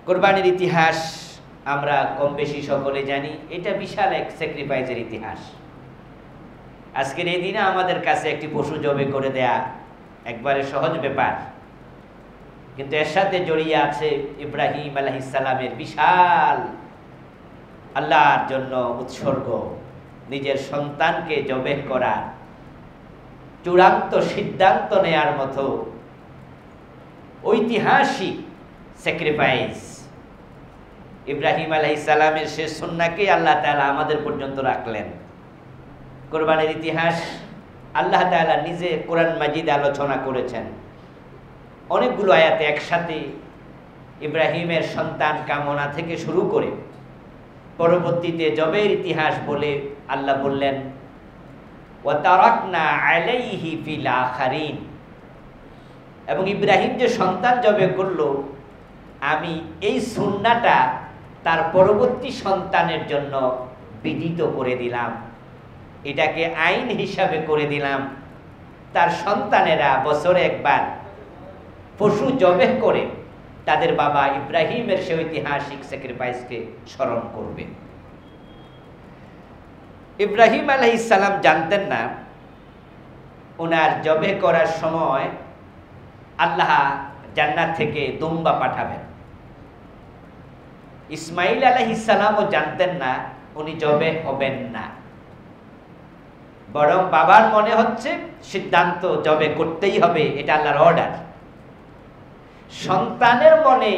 কোরবানির ইতিহাস আমরা কম বেশি সকলে জানি। এটা বিশাল এক স্যাক্রিফাইসের ইতিহাস। আজকের এই দিনে আমাদের কাছে একটি পশু জবে করে দেয়া একবারে সহজ ব্যাপার, কিন্তু এর সাথে জড়িয়ে আছে ইব্রাহিম আলাইহিস সালামের বিশাল আল্লাহর জন্য উৎসর্গ, নিজের সন্তানকে জবে করার চূড়ান্ত সিদ্ধান্ত নেয়ার মতো ঐতিহাসিক স্যাক্রিফাইস। ইব্রাহিম আলাইহিস সালামের শেষ সুন্নাহকে আল্লাহ তাআলা আমাদের পর্যন্ত রাখলেন। কোরবানির ইতিহাস আল্লাহ তাআলা নিজে কোরআন মাজিদে আলোচনা করেছেন। অনেকগুলো আয়াতে একসাথে ইব্রাহিমের সন্তান কামনা থেকে শুরু করে পরবর্তীতে জবের ইতিহাস বলে আল্লাহ বললেন, ওয়া তারাকনা আলাইহি ফিল আখিরিন, এবং ইব্রাহিম যে সন্তান জবে করলো, আমি এই সুন্নাহটা তার পরবর্তী সন্তানের জন্য বিদিত করে দিলাম, এটাকে আইন হিসাবে করে দিলাম। তার সন্তানেরা বছরে একবার পশু জবে করে তাদের বাবা ইব্রাহিমের সে ঐতিহাসিক স্যাক্রিফাইসকে স্মরণ করবে। ইব্রাহিম আলাইহিস সালাম জানতেন না ওনার জবে করার সময় আল্লাহ জান্নাত থেকে দুম্বা পাঠাবেন। ইসমাইল আলাইহিস সালামও জানতেন না উনি জবে হবেন না, বরং বাবার মনে হচ্ছে সিদ্ধান্ত জবে করতেই হবে, এটা আল্লাহর অর্ডার। সন্তানের মনে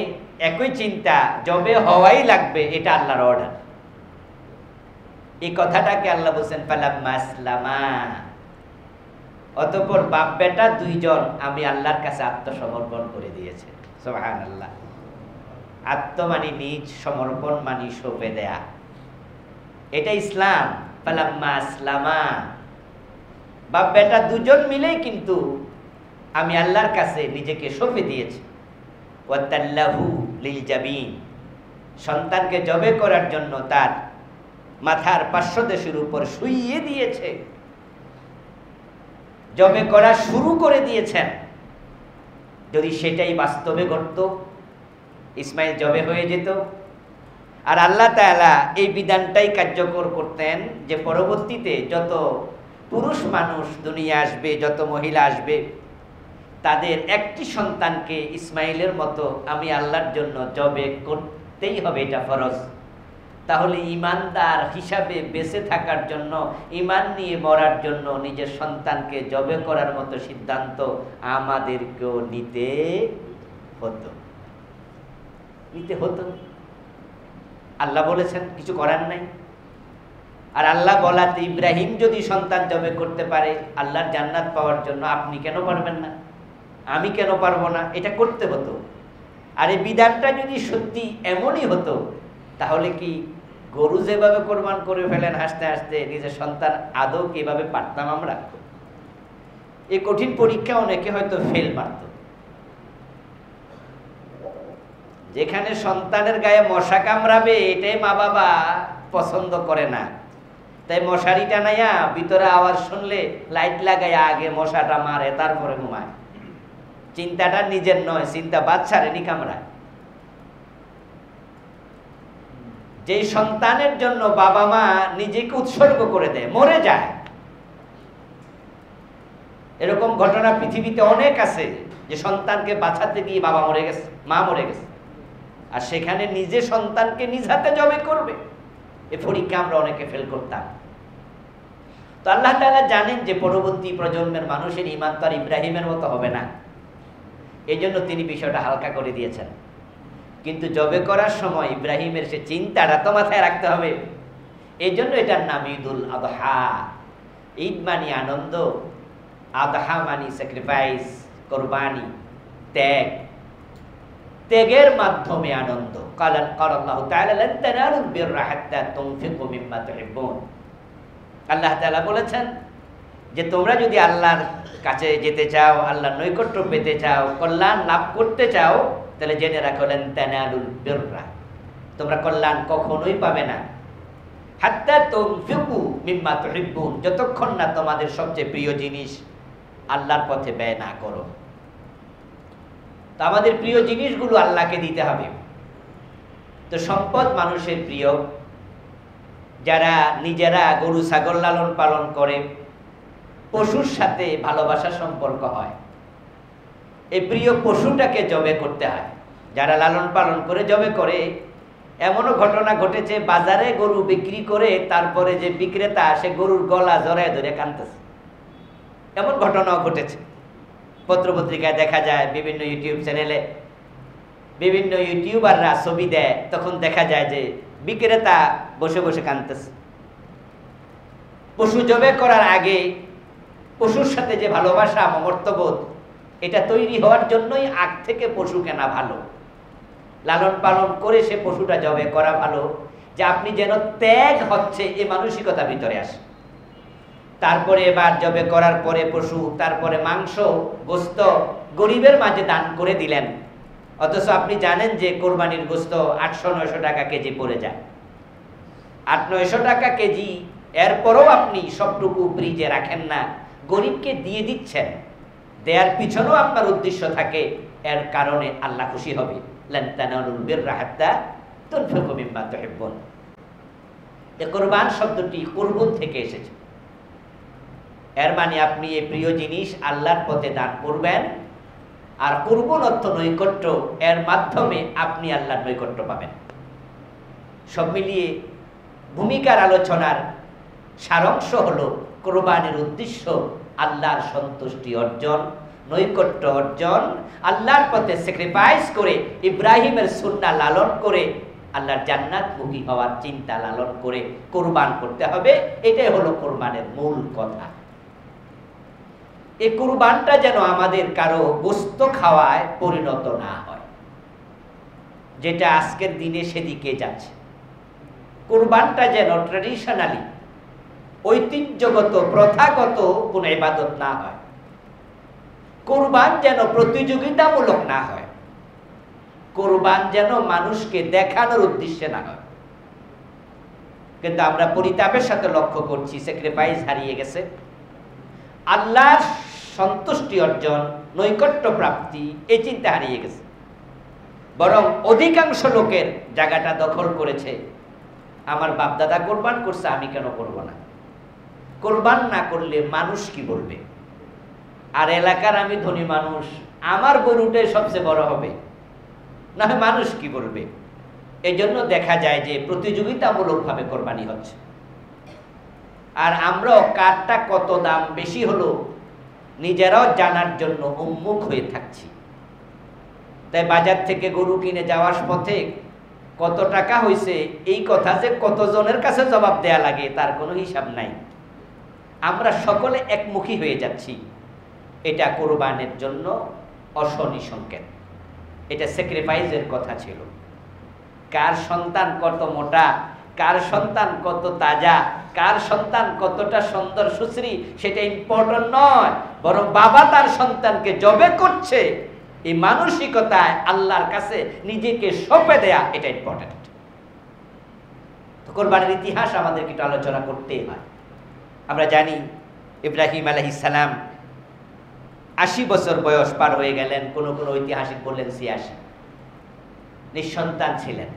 একই চিন্তা, জবে হওয়াই লাগবে, এটা আল্লাহর অর্ডার। এই কথাটাকে আল্লাহ বলছেন ফালাম্মা আসলামা, অতঃপর বাপ বেটা দুইজন আমি আল্লাহর কাছে আত্মসমর্পণ করে দিয়েছে। সুবহানাল্লাহ। আত্ম মানে নিজ, সমর্পণ মানে সঁপে দেয়া, এটা ইসলাম। ফালাম্মা আসলামা, বাপ বেটা দুজন মিলেই কিন্তু আমি আল্লাহর কাছে নিজেকে সঁপে দিয়েছি। ওয়াতাল্লাহু লিল জাবিন, সন্তানকে জবে করার জন্য তার মাথার পার্শ্বদেশের উপর শুইয়ে দিয়েছে, জবে করা শুরু করে দিয়েছেন। যদি সেটাই বাস্তবে ঘটতো, ইসমাইল জবে হয়ে যেত। আর আল্লাহ তাআলা এই বিধানটাই কার্যকর করতেন যে পরবর্তীতে যত পুরুষ মানুষ দুনিয়া আসবে, যত মহিলা আসবে, তাদের একটি সন্তানকে ইসমাইলের মতো আমি আল্লাহর জন্য জবে করতেই হবে, এটা ফরজ। তাহলে ইমানদার হিসাবে বেঁচে থাকার জন্য, ইমান নিয়ে মরার জন্য নিজের সন্তানকে জবে করার মতো সিদ্ধান্ত আমাদেরকেও নিতে হতো। আল্লাহ বলেছেন, কিছু করার নাই। আর আল্লাহ বলাতে ইব্রাহিম যদি সন্তান জবে করতে পারে আল্লাহর জান্নাত পাওয়ার জন্য, আপনি কেন পারবেন না? আমি কেন পারবো না? এটা করতে হতো। আর এই বিধানটা যদি সত্যি এমনই হতো, তাহলে কি গরু যেভাবে কোরবান করে ফেলেন হাসতে হাসতে, নিজের সন্তান আদৌ কিভাবে পারতাম আমরা? এই কঠিন পরীক্ষা অনেকে হয়তো ফেল মারত। যেখানে সন্তানের গায়ে মশা কামড়াবে এটাই মা বাবা পছন্দ করে না, তাই মশারি টানাইয়া ভিতরে আওয়াজ শুনলে লাইট লাগাইয়া আগে মশাটা মারে, তারপরে ঘুমায়। চিন্তাটা নিজের নয়, চিন্তা বাচ্চারে নি কামড়ায়। যেই সন্তানের জন্য বাবা মা নিজেকে উৎসর্গ করে দেয়, মরে যায়, এরকম ঘটনা পৃথিবীতে অনেক আছে যে সন্তানকে বাঁচাতে গিয়ে বাবা মরে গেছে, মা মরে গেছে, আর সেখানে নিজে সন্তানকে নিজ হাতে জবে করবে। এই পরীক্ষা আমরা অনেকে ফেল করতাম। তো আল্লাহ তাআলা জানেন যে পরবর্তী প্রজন্মের মানুষের ঈমান তো আর ইব্রাহিমের মতো হবে না, এই জন্য তিনি বিষয়টা হালকা করে দিয়েছেন। কিন্তু জবে করার সময় ইব্রাহিমের সে চিন্তাটা তো মাথায় রাখতে হবে। এই জন্য এটার নাম ঈদুল আদহা। ঈদ মানি আনন্দ, আদহা মানি স্যাক্রিফাইস, কোরবানি, ত্যাগ। ত্যাগের মাধ্যমে আনন্দ। আল্লাহ তাআলা লান তানালুল বিররা হাত্তা তুনফিকু মিম্মা তুহিব্বুন। আল্লাহ তাআলা বলেছেন যে তোমরা যদি আল্লাহর কাছে যেতে চাও, আল্লাহর নৈকট্য পেতে চাও, কল্যাণ লাভ করতে চাও, তাহলে জেনে রাখো লান তানালুল বিররা, তোমরা কল্যাণ কখনোই পাবে না হাত্তা তুনফিকু মিম্মা তুহিব্বুন, যতক্ষণ না তোমাদের সবচেয়ে প্রিয় জিনিস আল্লাহর পথে ব্যয় না করো। তো আমাদের প্রিয় জিনিসগুলো আল্লাহকে দিতে হবে। তো সম্পদ মানুষের প্রিয়। যারা নিজেরা গরু ছাগল লালন পালন করে, পশুর সাথে ভালোবাসার সম্পর্ক হয়, এই প্রিয় পশুটাকে জবে করতে হয়। যারা লালন পালন করে জবে করে, এমনও ঘটনা ঘটেছে বাজারে গরু বিক্রি করে তারপরে যে বিক্রেতা সে গরুর গলা জড়ায় ধরে কাঁদতেছে, এমন ঘটনাও ঘটেছে। পত্রপত্রিকায় দেখা যায়, বিভিন্ন ইউটিউব চ্যানেলে বিভিন্ন ইউটিউবাররা ছবি দেয়, তখন দেখা যায় যে বিক্রেতা বসে বসে কাঁদতেছে। পশু জবে করার আগে পশুর সাথে যে ভালোবাসা, মমত্ববোধ, এটা তৈরি হওয়ার জন্যই আগ থেকে পশু কেনা ভালো, লালন পালন করে সে পশুটা জবে করা ভালো, যে আপনি যেন ত্যাগ হচ্ছে এই মানসিকতা ভিতরে আসে। তারপরে এবার জবে করার পরে পশু, তারপরে মাংস গোস্ত গরিবের মাঝে দান করে দিলেন, অথচ আপনি জানেন যে কোরবানির গোস্ত 800-900 টাকা কেজি পড়ে যায়, 800-900 টাকা কেজি, এরপরও আপনি সবটুকু ফ্রিজে রাখেন না, গরিবকে দিয়ে দিচ্ছেন। দেয়ার পিছনেও আপনার উদ্দেশ্য থাকে, এর কারণে আল্লাহ খুশি হবে। লান তানালুল বিররা হাত্তা তুনফিকু মিম্মা তুহিব্বুন। এই কুরবান শব্দটি কুরবুন থেকে এসেছে। এর মানে আপনি এই প্রিয় জিনিস আল্লাহর পথে দান করবেন, আর কুরবুন অর্থ নৈকট্য, এর মাধ্যমে আপনি আল্লাহর নৈকট্য পাবেন। সব মিলিয়ে ভূমিকার আলোচনার সারাংশ হলো কুরবানির উদ্দেশ্য আল্লাহর সন্তুষ্টি অর্জন, নৈকট্য অর্জন, আল্লাহর পথে স্যাক্রিফাইস করে, ইব্রাহিমের সুন্নাহ লালন করে, আল্লাহর জান্নাতমুখী হওয়ার চিন্তা লালন করে কুরবান করতে হবে। এটাই হলো কুরবানের মূল কথা। এই কুরবানটা যেন আমাদের কারো গোস্ত খাওয়ায় পরিণত না হয়, যেটা আজকের দিনে সেদিকে যাচ্ছে। কুরবানটা যেন ট্র্যাডিশনালি, ঐতিহ্যগত, প্রথাগত কোন ইবাদত না হয়। কুরবান যেন প্রতিযোগিতামূলক না হয়। কুরবান যেন মানুষকে দেখানোর উদ্দেশ্যে না হয়। কিন্তু আমরা পরিতাপের সাথে লক্ষ্য করছি, স্যাক্রিফাইস হারিয়ে গেছে। আল্লাহর সন্তুষ্টি অর্জন, নৈকট্য প্রাপ্তি, এই চিন্তা হারিয়ে গেছে। বরং অধিকাংশ লোকের জায়গাটা দখল করেছে, আমার বাপদাদা কোরবান করছে, আমি কেন করব না? কোরবান না করলে মানুষ কি বলবে? আর এলাকার আমি ধনী মানুষ, আমার গরুটাই সবচেয়ে বড় হবে, না হয় মানুষ কি বলবে? এই জন্য দেখা যায় যে প্রতিযোগিতামূলকভাবে কোরবানি হচ্ছে। আর আমরাও কারটা কত দাম বেশি হলো নিজেরাও জানার জন্য উন্মুখ হয়ে থাকছি। তাই বাজার থেকে গরু কিনে যাওয়ার পথে কত টাকা হয়েছে এই কথা যে কতজনের কাছে জবাব দেয়া লাগে তার কোনো হিসাব নাই। আমরা সকলে একমুখী হয়ে যাচ্ছি। এটা কোরবানের জন্য অশনি সংকেত, এটা স্যাক্রিফাইসের কথা ছিল। কার সন্তান কত মোটা, কার সন্তান কত তাজা, কার সন্তান কতটা সুন্দর সুশ্রী, সেটা ইম্পর্টেন্ট নয়, বরং বাবা তার সন্তানকে জবে করছে, এই মানসিকতায় আল্লাহর কাছে নিজেকে সঁপে দেয়া, এটা ইম্পর্টেন্ট। তো কোরবানির ইতিহাস আমাদেরকে একটু আলোচনা করতেই হয়। আমরা জানি ইব্রাহিম আলাইহিস সালাম 80 বছর বয়স পার হয়ে গেলেন, কোন কোন ঐতিহাসিক বললেন 86, নিঃসন্তান ছিলেন।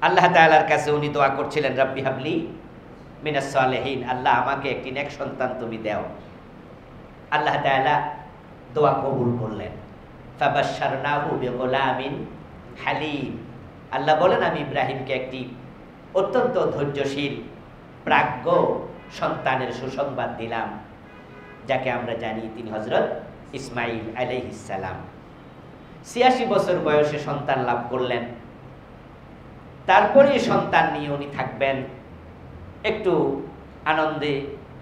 আল্লাহ তাআলার কাছে উনি দোয়া করছিলেন, রাব্বি হাবলি মিনাস সালিহিন, আল্লাহ আমাকে একটি নেক সন্তান তুমি দাও। আল্লাহ তাআলা দোয়া কবুল করলেন। ফাবাশশারনাহু বিগুলামিন হালিম, আল্লাহ বলেন আমি ইব্রাহিমকে একটি অত্যন্ত ধৈর্যশীল প্রাজ্ঞ সন্তানের সুসংবাদ দিলাম, যাকে আমরা জানি তিনি হযরত ইসমাঈল আলাইহিস সালাম। 86 বছর বয়সে সন্তান লাভ করলেন। তারপরে সন্তান নিয়ে উনি থাকবেন একটু আনন্দে,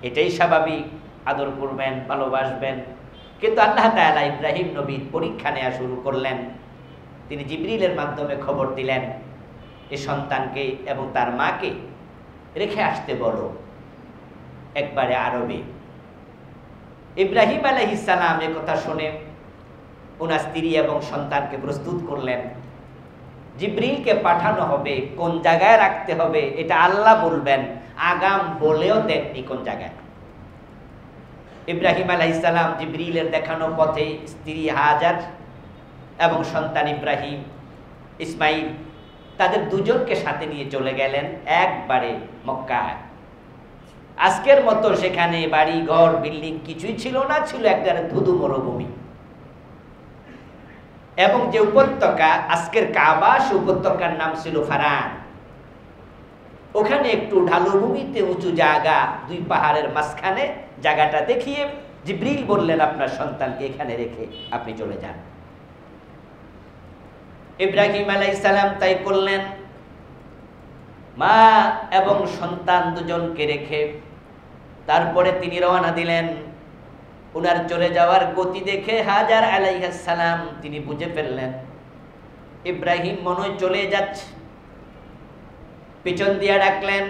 এটাই স্বাভাবিক, আদর করবেন, ভালোবাসবেন। কিন্তু আল্লাহ তাআলা ইব্রাহিম নবীর পরীক্ষা নেওয়া শুরু করলেন। তিনি জিবরিলের মাধ্যমে খবর দিলেন, এই সন্তানকে এবং তার মাকে রেখে আসতে বলো একবারে আরবে। ইব্রাহিম আলাইহিস সালাম এ কথা শুনে ওনার স্ত্রী এবং সন্তানকে প্রস্তুত করলেন। জিবরিলকে পাঠানো হবে, কোন জায়গায় রাখতে হবে এটা আল্লাহ বলবেন, আগাম বলেও দেননি কোন জায়গায়। ইব্রাহিম আলাইহিস সালাম জিবরিলের দেখানো পথে স্ত্রী হাজার এবং সন্তান ইব্রাহিম ইসমাইল তাদের দুজনকে সাথে নিয়ে চলে গেলেন একবারে মক্কায়। আজকের মতো সেখানে বাড়ি ঘর বিল্ডিং কিছুই ছিল না, ছিল একবারে ধুধু মরুভূমি। এবং যে উপত্যকা আজকের কাবা, সে উপত্যকার নাম ছিল ফারান। ওখানে একটু ঢালু ভূমিতে উঁচু জায়গা, দুই পাহাড়ের মাঝখানে জায়গাটা দেখিয়ে জিবরিল বললেন, আপনার সন্তানকে এখানে রেখে আপনি চলে যান। ইব্রাহিম আলাইহিস সালাম তাই করলেন। মা এবং সন্তান দুজনকে রেখে তারপরে তিনি রওনা দিলেন। উনার চলে যাওয়ার গতি দেখে হাজার আলাইহিস সালাম তিনি বুঝে ফেললেন ইব্রাহিম মনে হয় চলে যাচ্ছে। পিছন দিয়ে ডাকলেন।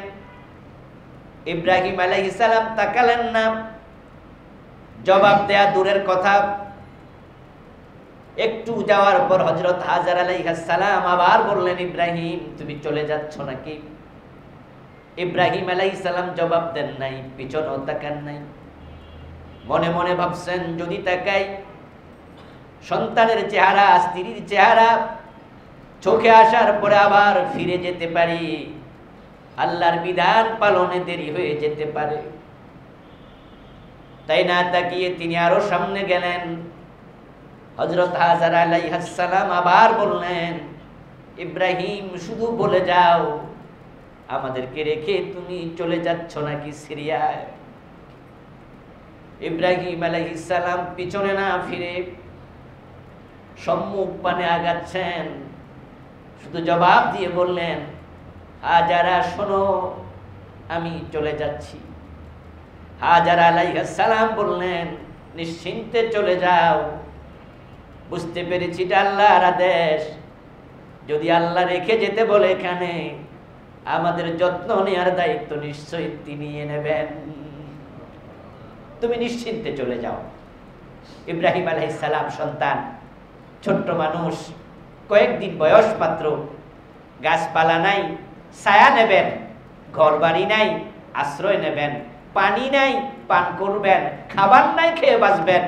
ইব্রাহিম আলাইহিস সালাম তাকালেন না, জবাব দেয়া দূরের কথা। একটু যাওয়ার পর হযরত হাজার আলাইহিস সালাম আবার বললেন, ইব্রাহিম তুমি চলে যাচ্ছ নাকি? ইব্রাহিম আলাইহিস সালাম জবাব দেন নাই, পিছনও তাকান নাই। মনে মনে ভাবছেন, যদি তাকাই সন্তানের চেহারা, স্ত্রীর চেহারা চোখে আসার পরে আবার ফিরে যেতে পারি, আল্লাহর বিধান পালনে দেরি হয়ে যেতে পারে। তাই না তাকিয়ে তিনি আরো সামনে গেলেন। হযরত হাজার আলাইহিস সালাম আবার বললেন, ইব্রাহিম শুধু বলে যাও, আমাদেরকে রেখে তুমি চলে যাচ্ছ নাকি সিরিয়ায়? ইব্রাহিম আলাইহিস সালাম পিছনে না ফিরে সম্মুখ পানে আগাচ্ছেন, শুধু জবাব দিয়ে বললেন, হাজারা শোনো, আমি চলে যাচ্ছি। হাজার আলাইহিস সালাম বললেন, নিশ্চিন্তে চলে যাও, বুঝতে পেরেছি এটা আল্লাহর আদেশ। যদি আল্লাহ রেখে যেতে বলে এখানে, আমাদের যত্ন নেওয়ার দায়িত্ব নিশ্চয়ই তিনি নেবেন। তুমি নিশ্চিন্তে চলে যাও। ইব্রাহিম আলাইহিস সালাম সন্তান, ছোট্ট মানুষ, কয়েকদিন বয়স মাত্র, গাছপালা নাই, ছায়া নেবেন, ঘর বাড়ি নাই, আশ্রয় নেবেন, পানি নাই, পান করবেন, খাবার নাই, খেয়ে বাঁচবেন,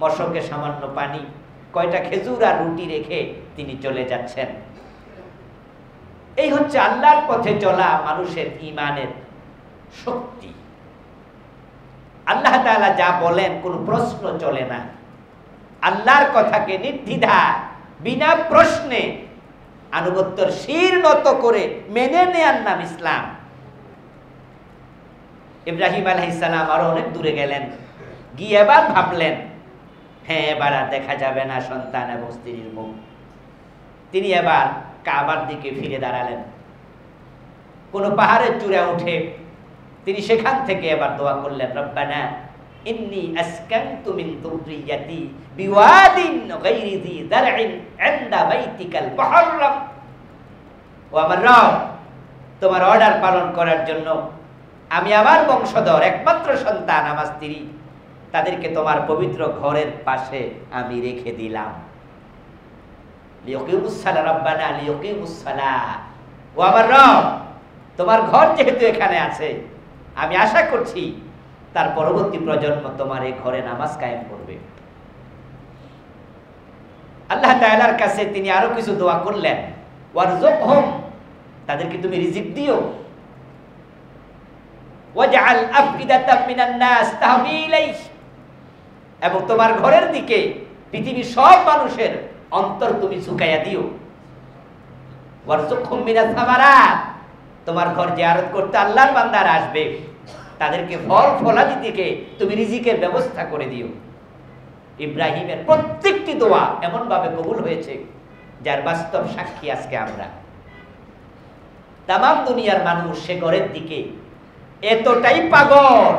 মশকে সামান্য পানি, কয়টা খেজুর আর রুটি রেখে তিনি চলে যাচ্ছেন। এই হচ্ছে আল্লাহর পথে চলা মানুষের ঈমানের শক্তি। আল্লাহ তাআলা যা বলেন কোনো প্রশ্ন চলে না। আল্লাহর কথাকে নির্দ্বিধা বিনা প্রশ্নে আনুগত্যের শির নত করে মেনে নেয়ার নাম ইসলাম। ইব্রাহিম আলাইহিস সালাম আরো অনেক দূরে গেলেন, গিয়ে এবার ভাবলেন, হ্যাঁ এবার আর দেখা যাবে না সন্তান এবং স্ত্রীর মুখ। তিনি এবার কাবার দিকে ফিরে দাঁড়ালেন। কোন পাহাড়ের চূড়া উঠে তিনি সেখান থেকে এবার দোয়া করলেন, রব্বানা ইন্নী আসকানতু মিন যুররিয়াতি বিওয়াদিন গায়রি যি যারইন ইনদা বাইতিকাল মুহাররাম। ও আমার রব, তোমার অর্ডার পালন করার জন্য আমি আমার বংশধর, একমাত্র সন্তান আমার স্ত্রী, তাদেরকে তোমার পবিত্র ঘরের পাশে আমি রেখে দিলাম। লিয়াকিমুস সালাহ রব্বানা লিয়াকিমুস সালাহ। ও আমার রব, তোমার ঘর যেহেতু এখানে আছে, আমি আশা করছি তার পরবর্তী প্রজন্ম তোমার এই ঘরে নামাজ কায়েম করবে। আল্লাহ তাআলার কাছে তিনি আরো কিছু দোয়া করলেন, ওয়ারযুকহুম, তাদেরকে তুমি রিজিক দিও, ওয়াজআল আফইদাতাম মিনান নাস তাহবি ইলাইহি, এবং তোমার ঘরের দিকে পৃথিবীর সব মানুষের অন্তর তুমি ঝুঁকাইয়া দিও। ওয়ারযুকহুম মিনাস সামারাত, তোমার ঘর জিয়ারত করতে আল্লাহর বান্দারা আসবে, তাদেরকে ফল ফলাদি থেকে তুমি রিজিকের ব্যবস্থা করে দিও। ইব্রাহিমের প্রত্যেকটি দোয়া এমন ভাবে কবুল হয়েছে, যার বাস্তব সাক্ষী আজকে আমরা। তামাম দুনিয়ার মানুষ সে ঘরের দিকে এতটাই পাগল,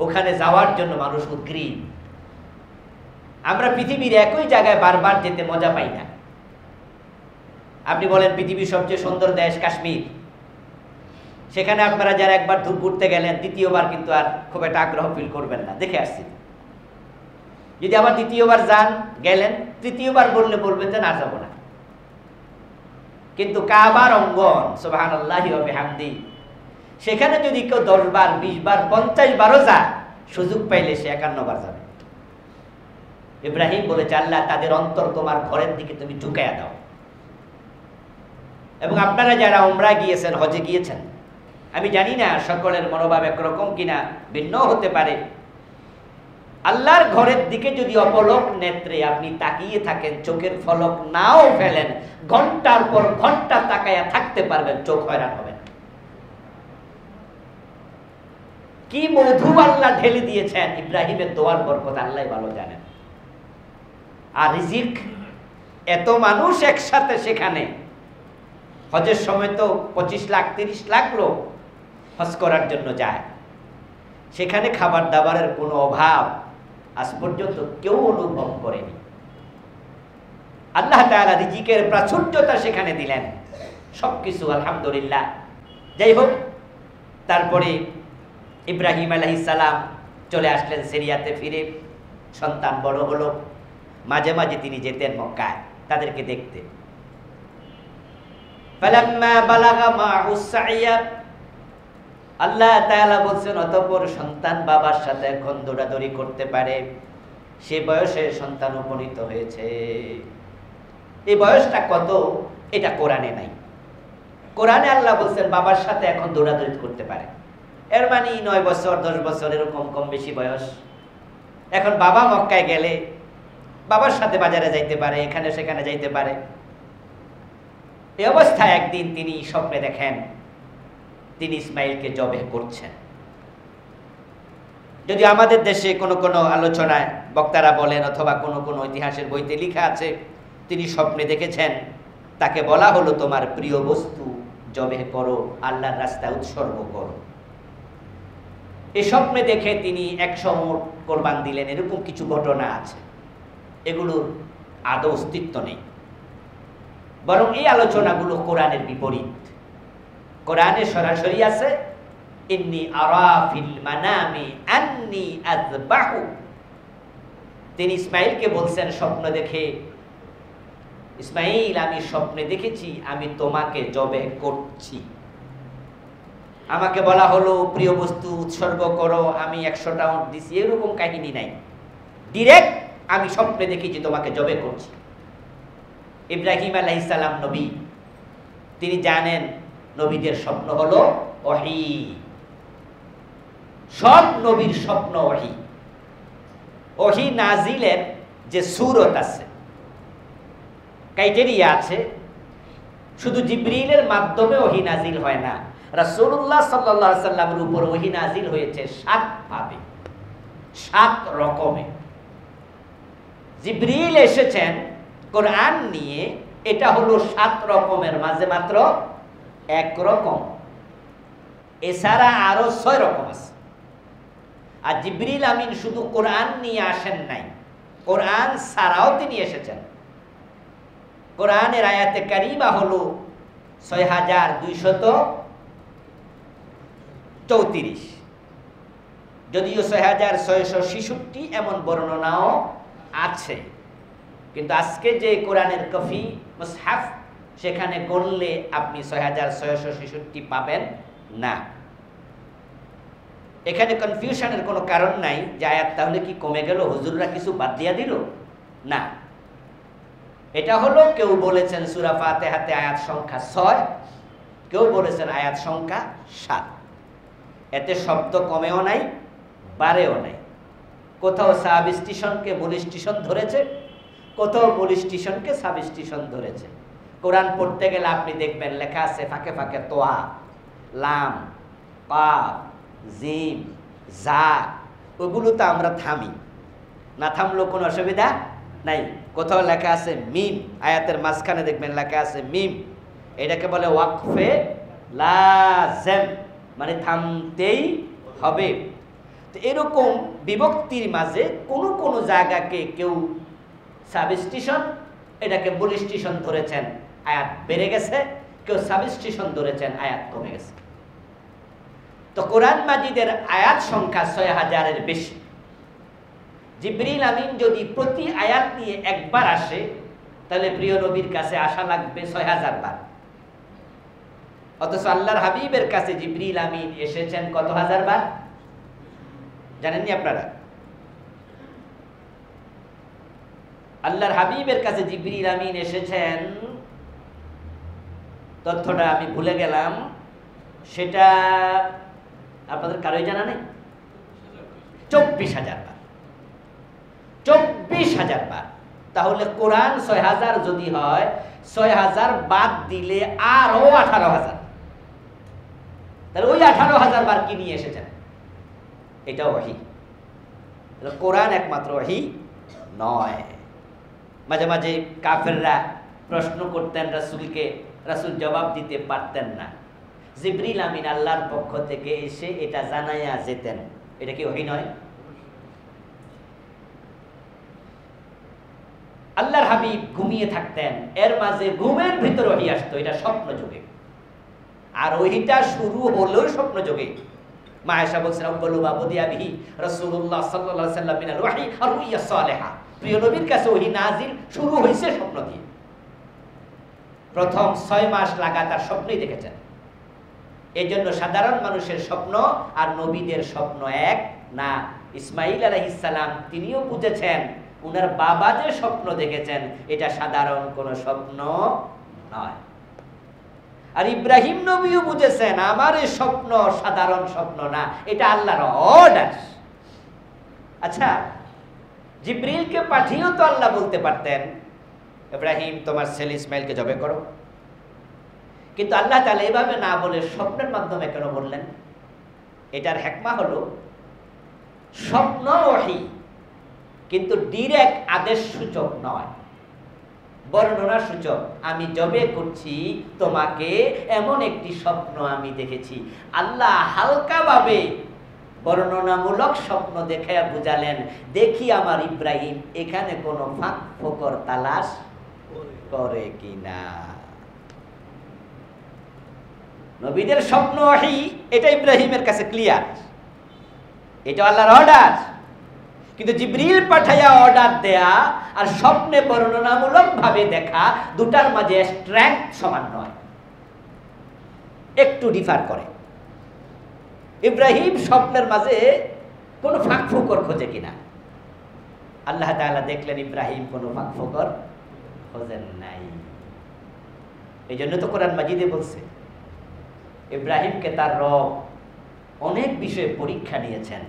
ওখানে যাওয়ার জন্য মানুষ উদ্গ্রীব। আমরা পৃথিবীর একই জায়গায় বারবার যেতে মজা পাই না। আপনি বলেন পৃথিবীর সবচেয়ে সুন্দর দেশ কাশ্মীর, সেখানে আপনারা যারা একবার ঘুরতে গেলেন, দ্বিতীয়বার কিন্তু আর খুব একটা আগ্রহ ফিল করবেন না, দেখে আসছি। যদি আবার দ্বিতীয়বার যান, গেলেন, তৃতীয়বার বললে বলবেন যে না যাবো না। কিন্তু কাবার অঙ্গন, সুবহানাল্লাহি ওয়া বিহামদি, সেখানে যদি কেউ 10 বার 20 বার 50 বারও যায়, সুযোগ পাইলে সে 51 বার যাবে। ইব্রাহিম বলেছে, আল্লাহ তাদের অন্তর তোমার ঘরের দিকে তুমি ঝুঁকাইয়া দাও। এবং আপনারা যারা উমরা গিয়েছেন, হজে গিয়েছেন, আমি জানি না সকলের মনোভাব একরকম কিনা, ভিন্ন হতে পারে। আল্লাহর ঘরের দিকে যদি অপলক নেত্রে আপনি তাকিয়ে থাকেন, চোখের ফলক নাও ফেলেন, ঘন্টার পর ঘন্টা তাকায়া থাকতে পারবেন, চোখ হয়রান হবে না। কি মধু আল্লাহ ঢেলে দিয়েছেন, ইব্রাহিমের দোয়ার বরকত আল্লাহ ভালো জানেন। আর রিজিক, এত মানুষ একসাথে সেখানে, হজের সময় তো 25 লাখ 30 লাখ লোক হজ করার জন্য যায়, সেখানে খাবার দাবারের কোনো অভাব আজ পর্যন্ত কেউ অনুভব করেনি। আল্লাহ তাআলা রিজিকের প্রাচুর্যতা সেখানে দিলেন, সবকিছু আলহামদুলিল্লাহ। যাই হোক, তারপরে ইব্রাহিম আলাইহিস সালাম চলে আসলেন সিরিয়াতে ফিরে, সন্তান বড় হলো, মাঝে মাঝে তিনি যেতেন মক্কায় তাদেরকে দেখতে। ফালাম্মা বালাগা মা'হুস সা'ইয়া, আল্লাহ তাআলা বলছেন অতঃপর সন্তান বাবার সাথে এখন দৌড়াদৌড়ি করতে পারে, সে বয়সে সন্তান উপনীত হয়েছে। এই বয়সটা কত এটা কোরআনে নাই। কোরআনে আল্লাহ বলছেন বাবার সাথে এখন দৌড়াদৌড়ি করতে পারে, এর মানে 9 বছর 10 বছর এরকম কম বেশি বয়স। এখন বাবা মক্কায় গেলে বাবার সাথে বাজারে যাইতে পারে, এখানে সেখানে যাইতে পারে। এই অবস্থায় একদিন তিনি স্বপ্নে দেখেন তিনি ইসমাইলকে জবেহ করছেন। যদি আমাদের দেশে কোনো কোনো আলোচনায় বক্তারা বলেন অথবা কোনো কোনো ইতিহাসের বইতে লেখা আছে, তিনি স্বপ্নে দেখেছেন তাকে বলা হলো তোমার প্রিয় বস্তু জবেহ করো, আল্লাহর রাস্তায় উৎসর্গ করো। এই স্বপ্নে দেখে তিনি 100 উট কোরবান দিলেন, এরকম কিছু ঘটনা আছে। এগুলোর আদৌ অস্তিত্ব নেই, বরং এই আলোচনাগুলো কোরআনের বিপরীত। কোরআনে সরাসরি আছে ইন্নী আরা ফিল মানামি আন্নী আযবাহু। তিনি ইসমাইলকে বলছেন স্বপ্ন দেখে, ইসমাইল আমি স্বপ্নে দেখেছি আমি তোমাকে জবেহ করছি। আমাকে বলা হলো প্রিয় বস্তু উৎসর্গ করো, আমি 100টা উট দিছি, এরকম কাহিনী নাই। ডিরেক্ট আমি স্বপ্নে দেখেছি তোমাকে জবেহ করছি। ইব্রাহিম আলাইহিস সালাম নবী, তিনি জানেন নবীদের স্বপ্ন হলো ওহী। সব নবীর স্বপ্ন ওহী। ওহী নাজিলের যে সূরত আছে, ক্রাইটেরিয়া আছে, শুধু জিবরিলের মাধ্যমে ওহী নাজিল হয় না, রাসূলুল্লাহ সাল্লাল্লাহু আলাইহি সাল্লামের উপর ওহী নাজিল হয়েছে 7 ভাবে, 7 রকমে। জিবরিল এসেছেন কোরআন নিয়ে, এটা হলো 7 রকমের মাঝে মাত্র 1 রকম। এছাড়া আরো 6 রকম আছে। আর জিবরিল আমিন শুধু কোরআন নিয়ে আসেন নাই, কোরআন ছাড়াও তিনি এসেছেন। কোরআনের আয়াতে কারিমা হলো 6234, যদিও 6666 এমন বর্ণনাও আছে। কিন্তু আজকে যে কোরআনের কফি মুসহাফ, সেখানে গণলে আপনি 6666 পাবেন না। এখানে কনফিউশনের কোনো কারণ নাই যে আয়াত তাহলে কি কমে গেল, হুজুররা কিছু বাদ দিয়া দিল, না। এটা হলো কেউ বলেছেন সূরা ফাতিহাতে আয়াত সংখ্যা 6, কেউ বলেছেন আয়াত সংখ্যা 7। এতে শব্দ কমেও নাই বাড়েও নাই। কোথাও সাবস্টিশনকে মূলস্টিশন ধরেছে, কোথাও মূলস্টিশনকে সাবস্টিশন ধরেছে। কোরআন পড়তে গেলে আপনি দেখবেন লেখা আছে ফাঁকে ফাঁকে তোয়া, লাম, কাফ, জিম, জা, ওগুলো তো আমরা থামি না, থামলেও কোনো অসুবিধা নাই। কোথাও লেখা আছে মিম, আয়াতের মাঝখানে দেখবেন লেখা আছে মিম, এটাকে বলে ওয়াকফে লাযিম, মানে থামতেই হবে। তো এরকম বিভক্তির মাঝে কোনো কোনো জায়গাকে কেউ সাবস্টিশন, এটাকে মূলস্টিশন ধরেছেন, আয়াত বেড়ে গেছে, কেউ সাবস্টিশন ধরেছেন, আয়াত কমে গেছে। তো কোরআন মাজিদের আয়াত সংখ্যা 6000-এর বেশি। জিবরিল আমিন যদি প্রতি আয়াত নিয়ে একবার আসে, তাহলে প্রিয় নবীর কাছে আসা লাগবে 6000 বার। অথচ আল্লাহর হাবিবের কাছে জিবরিল আমিন এসেছেন কত হাজার বার জানেননি আপনারা? আল্লাহর হাবিবের কাছে জিবরিল আমিন এসেছেন তথ্যটা আমি ভুলে গেলাম, সেটা আপনাদের কারোই জানা নেই। 24,000 বার, 24,000 বার। তাহলে কোরআন 6,000 যদি হয়, 6,000 বাদ দিলে আরো 18,000। তাহলে ওই 18,000 বার কি নিয়ে এসেছেন? এটাও ওহী। কোরআন একমাত্র ওহী নয়। মাঝে মাঝে কাফেররা প্রশ্ন করতেন রাসূলকে, রাসূল জবাব দিতে পারতেন না। জিবরিল আমিন আল্লাহর পক্ষ থেকে এসে এটা জানাইয়া যেতেন। এটা কি ওহী নয়? আল্লাহর হাবিব ঘুমিয়ে থাকতেন, এর মাঝে ঘুমের ভিতর ওহী আসতো, এটা স্বপ্ন যুগে। আর ওহীটা শুরু হলো স্বপ্ন যুগে। মা আয়েশা বলছেন, আউয়ালু মা বুদিয়া বিহি রাসূলুল্লাহ সাল্লাল্লাহু আলাইহি ওয়াসাল্লাম মিনাল ওয়াহী আর রুইয়া সালেহা। প্রিয় নবীর কাছে ওহী নাজিল শুরু হয়েছে স্বপ্ন দিয়ে। প্রথম 6 মাস লাগাতার স্বপ্নই দেখেছেন। এই জন্য সাধারণ মানুষের স্বপ্ন আর নবীদের স্বপ্ন এক না। ইসমাঈল আলাইহিস সালাম তিনিও বুঝেছেন উনার বাবা যে স্বপ্ন দেখেছেন এটা সাধারণ কোনো স্বপ্ন নয়। আর ইব্রাহিম নবীও বুঝেছেন আমার এই স্বপ্ন সাধারণ স্বপ্ন না, এটা আল্লাহর অর্ডার। আচ্ছা, জিবরিলকে পাঠিয়েও তো আল্লাহ বলতে পারতেন ইব্রাহিম তোমার ছেলে ইসমাইলকে জবে করো, কিন্তু আল্লাহ তাআলা এভাবে না বলে স্বপ্নের মাধ্যমে কেন বললেন? এটার হিকমা হলো স্বপ্ন ওহী, কিন্তু ডাইরেক্ট আদেশ সূচক নয়, বর্ণনা সূচক। আমি জবে করছি তোমাকে, এমন একটি স্বপ্ন আমি দেখেছি। আল্লাহ হালকাভাবে বর্ণনামূলক স্বপ্ন দেখে বুঝালেন, দেখি আমার ইব্রাহিম এখানে কোনো ফাঁক ফোকর তালাশ করে কিনা। নবীদের স্বপ্ন ওহী, এটা ইব্রাহিমের কাছে ক্লিয়ার, এটা আল্লাহর অর্ডার। কিন্তু জিবরিল পাঠাইয়া অর্ডার দেয়া আর স্বপ্নে বর্ণনামূলক ভাবে দেখা, দুটার মাঝে স্ট্রেংথ সমান নয়, একটু ডিফার করে। ইব্রাহিম স্বপ্নের মাঝে কোনো ফাঁক ফোকর খোঁজে কিনা, আল্লাহ তাআলা দেখলেন ইব্রাহিম কোনো ফাঁক ফোকর খোঁজেন নাই। এই জন্য তো কোরআন মাজিদে বলছে ইব্রাহিমকে তার রব অনেক বিষয়ে পরীক্ষা নিয়েছেন।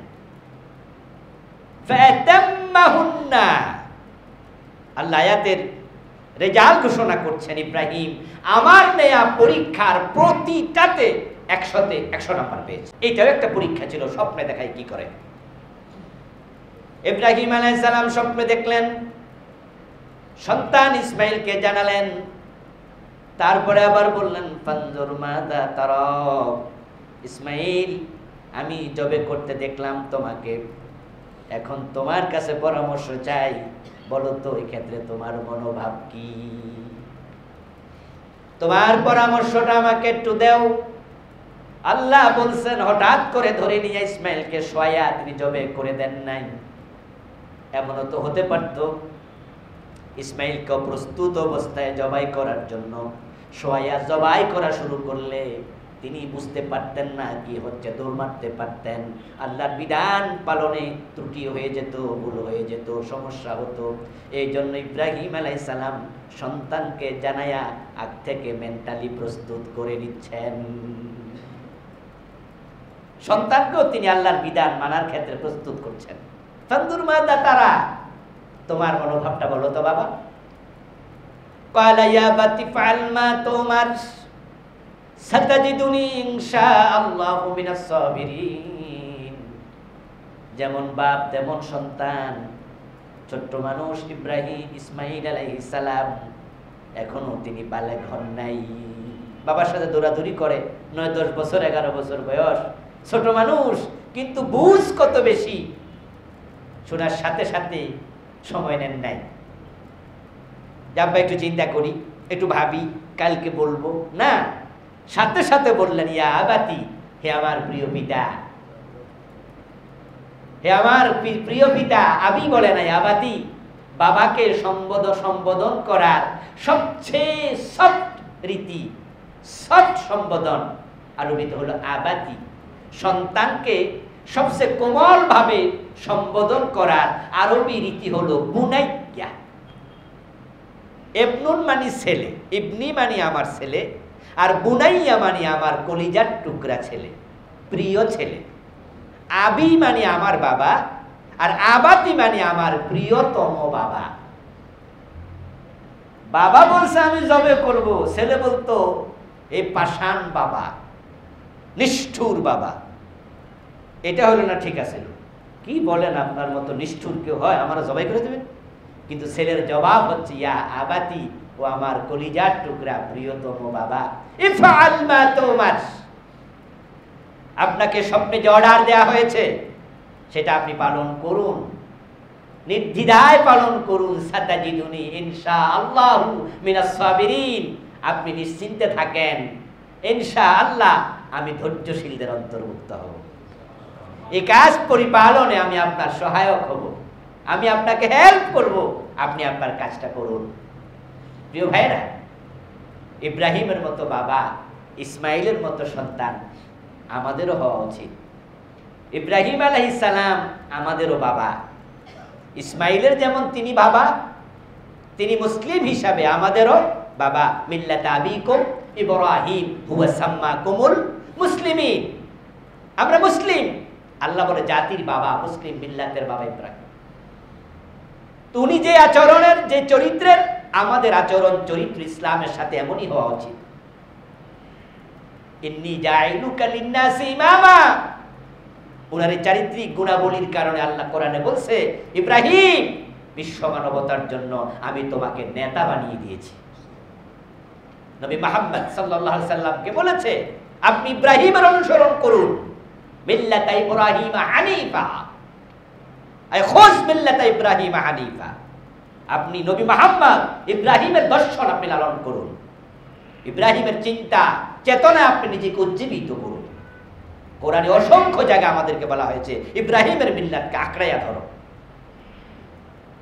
আল্লাহ আয়াতের রেজাল্ট ঘোষণা করছেন, ইব্রাহিম আমার নেয়া পরীক্ষার প্রতিটাতে 100তে 100 নাম্বার পেয়েছে। এটাও একটা পরীক্ষা ছিল, স্বপ্নে দেখায় কি করে। ইব্রাহিম আলাইহিস সালাম স্বপ্নে দেখলেন, সন্তান ইসমাইলকে জানালেন, তারপরে আবার বললেন ফানজুর মাযা তারা, ইসমাইল আমি জবে করতে দেখলাম তোমাকে, এখন তোমার কাছে পরামর্শ চাই, বলো তো এই ক্ষেত্রে তোমার মনোভাব কি, তোমার পরামর্শটা আমাকে একটু দাও। আল্লাহ বলছেন হঠাৎ করে ধরে নিয়ে ইসমাইলকে শোয়া তিনি জবে করে দেন নাই। এমনও তো হতে পারত ইসমাইলকে প্রস্তুত অবস্থায় জবাই করার জন্য শোয়া জবাই করা শুরু করলে তিনি বুঝতে পারতেন না কি হচ্ছে, দৌড় মারতে পারতেন, আল্লাহর বিধান পালনে ত্রুটি হয়ে যেত, ভুল হয়ে যেত, সমস্যা হতো। এই জন্য ইব্রাহিম আলাইহিস সালাম সন্তানকে জানায়া আগ থেকে মেন্টালি প্রস্তুত করে নিচ্ছেন। সন্তানকেও তিনি আল্লাহর বিধান মানার ক্ষেত্রে প্রস্তুত করছেন। ফানজুর মাযা তারা, তোমার মনোভাবটা বলো তো বাবা। ক্বালা ইয়া বাতি ফাআল মা তুমার সাতাজিদুনি ইনশাআল্লাহু মিনাস সাবিরিন। যেমন বাপ তেমন সন্তান। ছোট্ট মানুষ ইব্রাহিম ইসমাইল আলাইহিস সালাম, এখনো তিনি বালেগ হন নাই, বাবার সাথে দৌড়াদৌড়ি করে, 9-10 বছর 11 বছর বয়স, ছোট মানুষ, কিন্তু বুঝ কত বেশি। শোনার সাথে সাথে সময় নেন নাই, যাব্বা একটু চিন্তা করি, একটু ভাবি, কালকে বলবো না, সাথে সাথে বললেন ইয়া আবাতি, হে আমার প্রিয় পিতা, হে আমার প্রিয় পিতা। আবি বলে না আবাতি, বাবাকে সম্বোধন করার সবচেয়ে সফট রীতি, সফট সম্বোধন আরবিতে হলো আবাতি। সন্তানকে সবচেয়ে কোমল ভাবে সম্বোধন করার আরবি রীতি হলো বুনাইয়া। ইবনুন মানে ছেলে, ইবনি মানে আমার ছেলে, আর বুনাইয়া মানে আমার কলিজার টুকরা ছেলে, প্রিয় ছেলে। আবি মানে আমার বাবা, আর আবাতি মানে আমার প্রিয়তম বাবা। বাবা বলছে আমি জবে করব, ছেলে বলতো এই পাষাণ বাবা, নিষ্ঠুর বাবা। এটা হলো না, ঠিক আছে, কি বলেন আপনার মতো নিষ্ঠুর কেউ হয়, আমরা জবাই করে দেবেন? কিন্তু ছেলের জবাব হচ্ছে ইয়া আবাতি, ও আমার কলিজার টুকরা প্রিয়তম বাবা, ইফআল মা তুমার। আপনাকে স্বপ্নে যে অর্ডার দেয়া হয়েছে সেটা আপনি পালন করুন, নির্দ্বিধায় পালন করুন। সাতাজিদুনি ইনশাআল্লাহু মিনাস সাবিরিন। আপনি নিশ্চিন্তে থাকেন, ইনশাআল্লাহ আমি ধৈর্যশীলদের অন্তর্ভুক্ত হব। এই কাজ পরিপালনে আমি আপনার সহায়ক হব, আমি আপনাকে হেল্প করব, আপনি আপনার কাজটা করুন। প্রিয় ভাইরা, ইব্রাহিমের মতো বাবা, ইসমাইলের মতো সন্তান আমাদেরও হওয়া উচিত। ইব্রাহিম আলাইহিস সালাম আমাদেরও বাবা। ইসমাইলের যেমন তিনি বাবা, তিনি মুসলিম হিসাবে আমাদেরও বাবা। মিল্লাত আবিকুম ইব্রাহিম হুয়া সাম্মাকুমুল মুসলিমিন। আমরা মুসলিম, আল্লাহ বলে জাতির বাবা মুসলিম, মিল্লাতের বাবা ইব্রাহিম। উনি যে আচরণের, যে চরিত্রের, আমাদের আচরণ চরিত্র ইসলামের সাথে এমনই হওয়া উচিত। ইন্নী জাইলুকা লিন্নাসি ইমামা। উনার এই চারিত্রিক গুণাবলীর কারণে আল্লাহ কোরআনে বলছে, ইব্রাহিম বিশ্ব মানবতার জন্য আমি তোমাকে নেতা বানিয়ে দিয়েছি। নবী মুহাম্মদ সাল্লাল্লাহু আলাইহি সাল্লামকে বলেছে আপনি ইব্রাহিমের অনুসরণ করুন, মিল্লাত ইব্রাহিম হানিফা, আই খুজ মিল্লাত ইব্রাহিম হানিফা। আপনি নবী মুহাম্মদ ইব্রাহিমের দর্শন আপনি লালন করুন, ইব্রাহিমের চিন্তা চেতনা আপনি নিজেকে উজ্জীবিত করুন। কোরআনে অসংখ্য জায়গা আমাদেরকে বলা হয়েছে ইব্রাহিমের মিল্লাতকে আঁকড়াইয়া ধরো।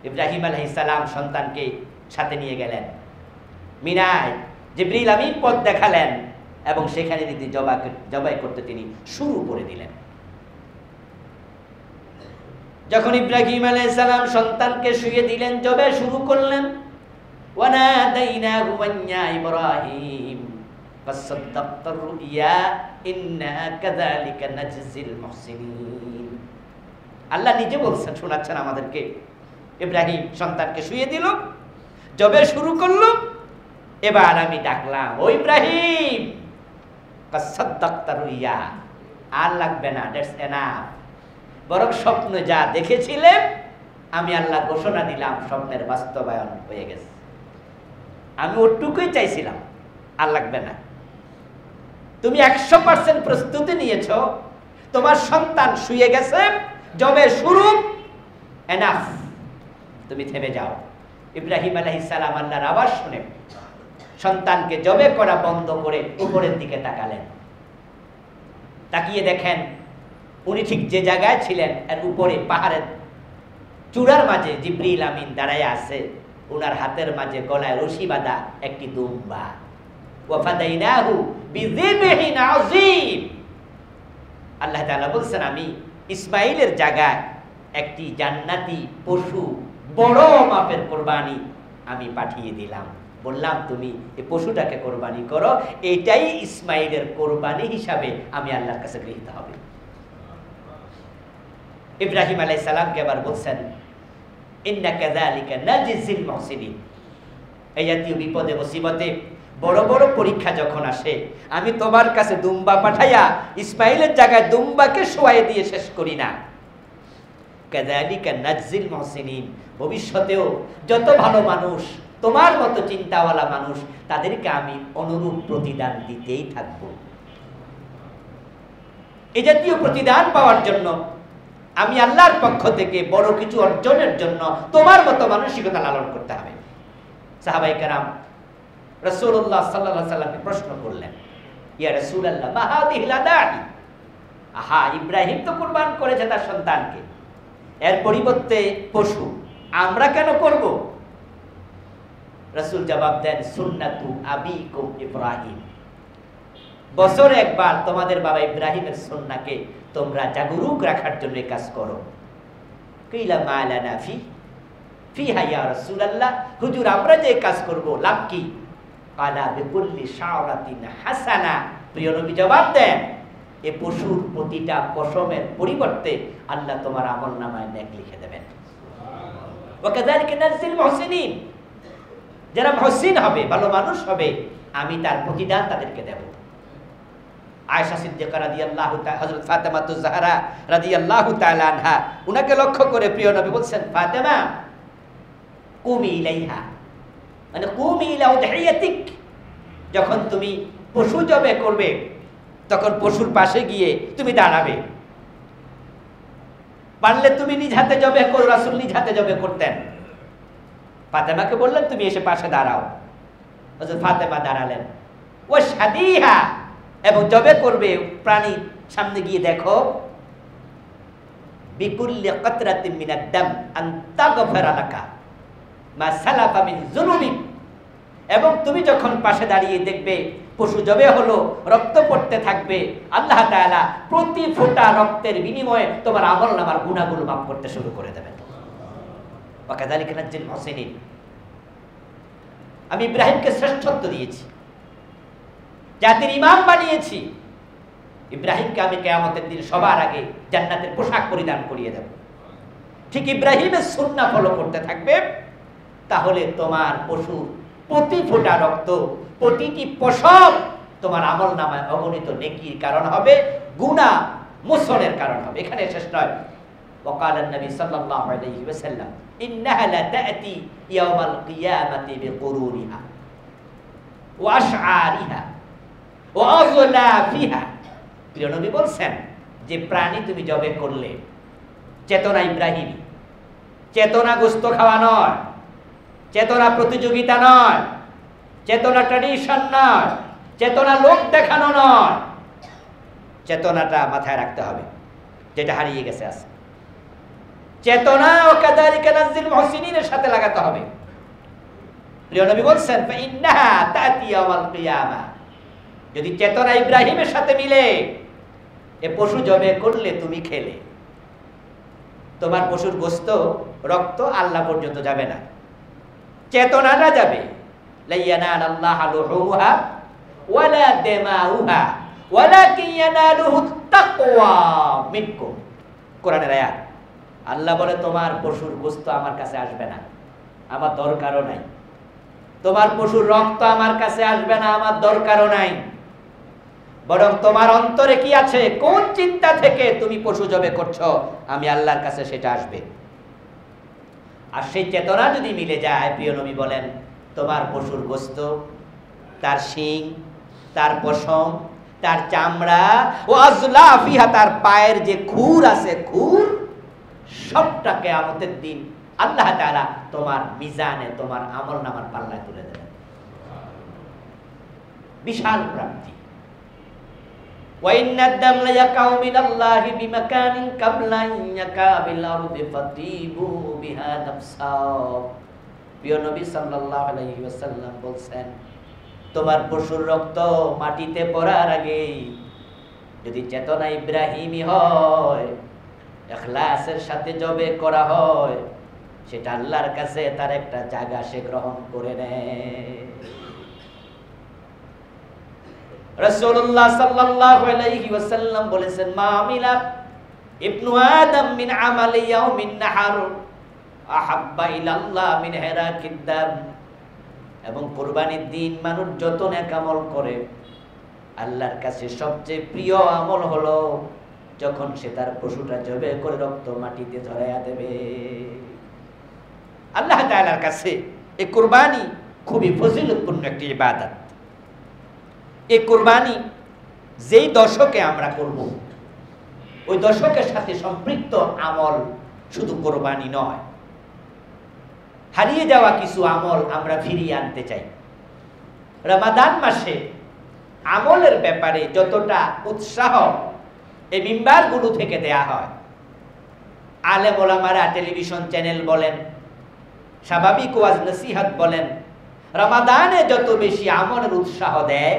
ইব্রাহিম আলাইহিস সালাম সন্তানকে সাথে নিয়ে গেলেন মিনায়, জিবরিল আমিন পথ দেখালেন এবং সেখানে তিনি জবাই করতে তিনি শুরু করে দিলেন। যখন ইব্রাহিম আলাইহিস সালাম সন্তানকে শুইয়ে দিলেন, জবাই শুরু করলেন, ওয়ানাদাইনাহু ওয়া ইব্রাহিম ফাসাদ্দাক্তার রুইয়া ইন্না কাযালিকা নাজজিল মুহসিনিন। আল্লাহ নিজে বলছেন, শোনাচ্ছেন আমাদেরকে। ইব্রাহিম সন্তানকে শুইয়ে দিল, জবে শুরু করলো। এবার আমি ডাকলাম, ও ইব্রাহিম, ফাসাদ্দাক্তার রুইয়া। আর লাগবে না, দ্যাটস এনাফ। বরং স্বপ্ন যা দেখেছিলেন আমি আল্লাহ ঘোষণা দিলাম স্বপ্নের বাস্তবায়ন হয়ে গেছে। আমি ওটুকুই চাইছিলাম, আর লাগবে না। তুমি 100% প্রস্তুতি নিয়েছ, তোমার সন্তান শুয়ে গেছে, জবে শুরু, এনাফ, তুমি থেমে যাও। ইব্রাহিম আলাইহিস সালাম আল্লাহর আওয়াজ শুনে সন্তানকে জবে করা বন্ধ করে উপরের দিকে তাকালেন। তাকিয়ে দেখেন উনি ঠিক যে জায়গায় ছিলেন এর উপরে পাহাড়ের চূড়ার মাঝে জিবরিল আমিন দাঁড়ায় আছে। উনার হাতের মাঝে গলায় রশি বাঁধা একটি দুম্বা। ওয়াফাদাইনাহু বিযিবহিন আযীম। আল্লাহ তাআলা বলছেন আমি ইসমাইলের জায়গায় একটি জান্নাতি পশু, বড় মাপের কোরবানি আমি পাঠিয়ে দিলাম। বললাম তুমি এই পশুটাকে কোরবানি করো, এটাই ইসমাইলের কোরবানি হিসাবে আমি আল্লাহর কাছে গৃহীত হবে। ইব্রাহিম আলাইহিস সালামকে আবার বলছেন, ইন্না কাযালিকা নাজজিল মুহসিনিন। এই জাতীয় বিপদে মুসিবতে, বড় বড় পরীক্ষা যখন আসে, আমি তোমার কাছে দুম্বা পাঠাইয়া ইসমাইলের জায়গায় দুম্বাকে শোয়াই দিয়ে শেষ করি না। কাযালিকা নাজজিল মুহসিনিন। ভবিষ্যতেও যত ভালো মানুষ, তোমার মতো চিন্তাওয়ালা মানুষ, তাদেরকে আমি অনুরূপ প্রতিদান দিতেই থাকব। এই জাতীয় প্রতিদান পাওয়ার জন্য আমি আল্লাহর পক্ষ থেকে বড় কিছু অর্জনের জন্য তোমার মতো মানসিকতা লালন করতে হবে। সাহাবায়ে কেরাম রাসূলুল্লাহ সাল্লাল্লাহু আলাইহি ওয়াসাল্লামকে প্রশ্ন করলেন, ইয়া রাসূলুল্লাহ মা হাযিহিল আদাহি। আহা, ইব্রাহিম তো কুরবান করেছে তার সন্তানকে, এর পরিবর্তে পশু আমরা কেন করব? রাসূল জবাব দেন, সুন্নাতু আবিকুম ইব্রাহিম। বছরে একবার তোমাদের বাবা ইব্রাহিমের সুন্নাহকে তোমরা জাগরুক রাখার জন্য কাজ করো। কিলা মা লানা ফিহা ইয়া রাসূলুল্লাহ। হুজুর আমরা যে কাজ করব লাভ কি? কালা বিকুল্লি শাওরাতিন হাসানা, প্রিয় নবী জবাব দেন, এই পশুর প্রতিটা পশমের পরিবর্তে আল্লাহ তোমার আমলনামায় নেক লিখে দেবেন। ওয়াকাযালিকা নাজজিল মুহসিনিন, যারা মুহসিন হবে, ভালো মানুষ হবে, আমি তার প্রতিদান তাদেরকে দেব। আয়েশা সিদ্দিকা রাদিয়াল্লাহু তাআলা, হযরত ফাতেমাতুজ জাহরা রাদিয়াল্লাহু তাআলা আনহা, উনাকে লক্ষ্য করে প্রিয় নবী বলছেন, ফাতেমা কুমি ইলাইহা, মানে কুমি ইলা উদহিয়াতিক, যখন তুমি পশু জবে করবে তখন পশুর পাশে গিয়ে তুমি দাঁড়াবে। পারলে তুমি নিজ হাতে জবে করো, রাসূল নিজ হাতে জবে করতেন। ফাতেমাকে বললেন তুমি এসে পাশে দাঁড়াও। হযরত ফাতেমা দাঁড়ালেন। ও শাদিহা, এবং জবে করবে প্রাণী সামনে গিয়ে দেখো, বিকুল্লি কাতরাতিন মিনাদ দাম আন তাগফিরা লাকা মা সালাফা মিন যুনুবিক, এবং তুমি যখন পাশে দাঁড়িয়ে দেখবে পশু জবে হলো, রক্ত পড়তে থাকবে, আল্লাহ তাআলা প্রতি ফোঁটা রক্তের বিনিময়ে তোমার আমলনামার গুনাহগুলো মাফ করতে শুরু করে দেবেন। ওয়াকাযালিকা নাজজিল মুহসিনিন। আমি ইব্রাহিমকে শ্রেষ্ঠত্ব দিয়েছি, জাতির ইমাম বানিয়েছি। ইব্রাহিমকে আমি কিয়ামতের দিন সবার আগে জান্নাতের পোশাক পরিধান করিয়ে দেব। ঠিক ইব্রাহিমের সুন্নাহ ফলো করতে থাকবে, তাহলে তোমার পশু প্রতি ফোঁটা রক্ত, প্রতিটি পশম তোমার আমলনামায় অগণিত নেকির কারণ হবে, গুনাহ মোচনের কারণ হবে। এখানে শেষ নয়। وقال النبي صلى الله عليه وسلم إنها لا تأتي يوم القيامة بقرونها وأشعارها وأظلافها। প্রিয় নবী বলছেন যে প্রাণী তুমি জবে করলে, চেতনা ইব্রাহিমী, চেতনা গোস্ত খাওয়া নয়, চেতনা প্রতিযোগিতা নয়, চেতনা ট্র্যাডিশন নয়, চেতনা লোক দেখানো নয়, চেতনাটা মাথায় রাখতে হবে, যেটা হারিয়ে গেছে আছে। চেতনা ওয়াকাযালিকা নাজজিল মুহসিনিনের সাথে লাগাতে হবে। প্রিয় নবী বলছেন ফাইন্নাহা তাতি ইয়াওমাল কিয়ামা, যদি চেতনা ইব্রাহিমের সাথে মিলে, এ পশু জবে করলে তুমি খেলে, তোমার পশুর গোশত রক্ত আল্লাহ পর্যন্ত যাবে না, চেতনাটা যাবে। লা ইয়ানালাল্লাহু লুহুমুহা ওয়ালা দিমাউহা ওয়ালাকিন ইয়ানালুহুত তাকওয়া মিনকুম। কোরআনের আয়াত। আল্লাহ বলে তোমার পশুর গোশত আমার কাছে আসবে না, আমার দরকারও নাই। তোমার পশুর রক্ত আমার কাছে আসবে না, আমার দরকারও নাই। বরং তোমার অন্তরে কি আছে, কোন চিন্তা থেকে তুমি পশু জবে করছো, আমি আল্লাহর কাছে সেটা আসবে। আর সেই চেতনা যদি মিলে যায়, প্রিয় নবী বলেন তোমার পশুর গোশত, তার শিং, তার পশম, তার চামড়া, ও আজলাফিহা, তার পায়ের যে খুর আছে, খুর, সবটা কিয়ামতের দিন আল্লাহ তাআলা তোমার মিজানে, তোমার আমলনামার পাল্লায় তুলে দেবেন। বিশাল প্রাপ্তি। وَإِنَّ الدَّمَ لَيَقَعُ مِنَ اللَّهِ بِمَكَانٍ قَبْلَ أَن يَقَعَ بِالْأَرْضِ فَطِيبُوا بِهَا نَفْسًا। প্রিয় নবী সাল্লাল্লাহু আলাইহি ওয়াসাল্লাম বলছেন, তোমার পশুর রক্ত মাটিতে পড়ার আগে যদি চেতনা ইব্রাহিমী হয়, ইখলাসের সাথে জবে করা হয়, সেটা আল্লাহর কাছে তার একটা জায়গা সে গ্রহণ করে নেয়। রাসূলুল্লাহ সাল্লাল্লাহু আলাইহি ওয়াসাল্লাম বলেছেন, মা আমিলা ইবনু আদম মিন আমালি ইয়াউমিন নাহার আহাব্বা ইলাল্লাহ মিন হিরাকিদ দাম। এবং কুরবানির দিন মানুষ যত নেক আমল করে, আল্লাহর কাছে সবচেয়ে প্রিয় আমল হলো যখন সে তার পশুটা জবে করে রক্ত মাটিতে ঝরাইয়া দেবে। আল্লাহ তাআলার কাছে এই কুরবানি খুবই ফজিলতপূর্ণ একটি ইবাদত। এই কুরবানি যেই দশকে আমরা করব, ওই দশকের সাথে সম্পৃক্ত আমল শুধু কুরবানি নয়, হারিয়ে যাওয়া কিছু আমল আমরা ফিরিয়ে আনতে চাই। রমাদান মাসে আমলের ব্যাপারে যতটা উৎসাহ এই মিম্বারগুলো থেকে দেয়া হয়, আলেম ওলামারা টেলিভিশন চ্যানেল বলেন, স্বাভাবিক ওয়াজ নসিহত বলেন, রমাদানে যত বেশি আমলের উৎসাহ দেয়,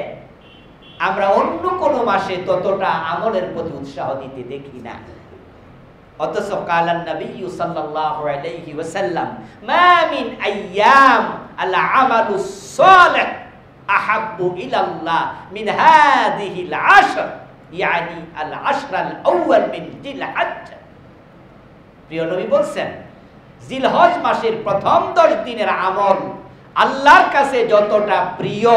আমরা অন্য কোনো মাসে ততটা আমলের প্রতি উৎসাহ দিতে দেখি না। অথচ কালান নবী সাল্লাল্লাহু আলাইহি ওয়াসাল্লাম, মা মিন আইয়াম আল আমালুস সালিহ আহাব্বু ইলাল্লাহ মিন হাযিহিল আশর, ইয়ানি আল আশরাল আউয়াল মিন জিলহজ্জা। প্রিয় নবী বলছেন, জিলহজ মাসের প্রথম 10 দিনের আমল আল্লাহর কাছে যতটা প্রিয়,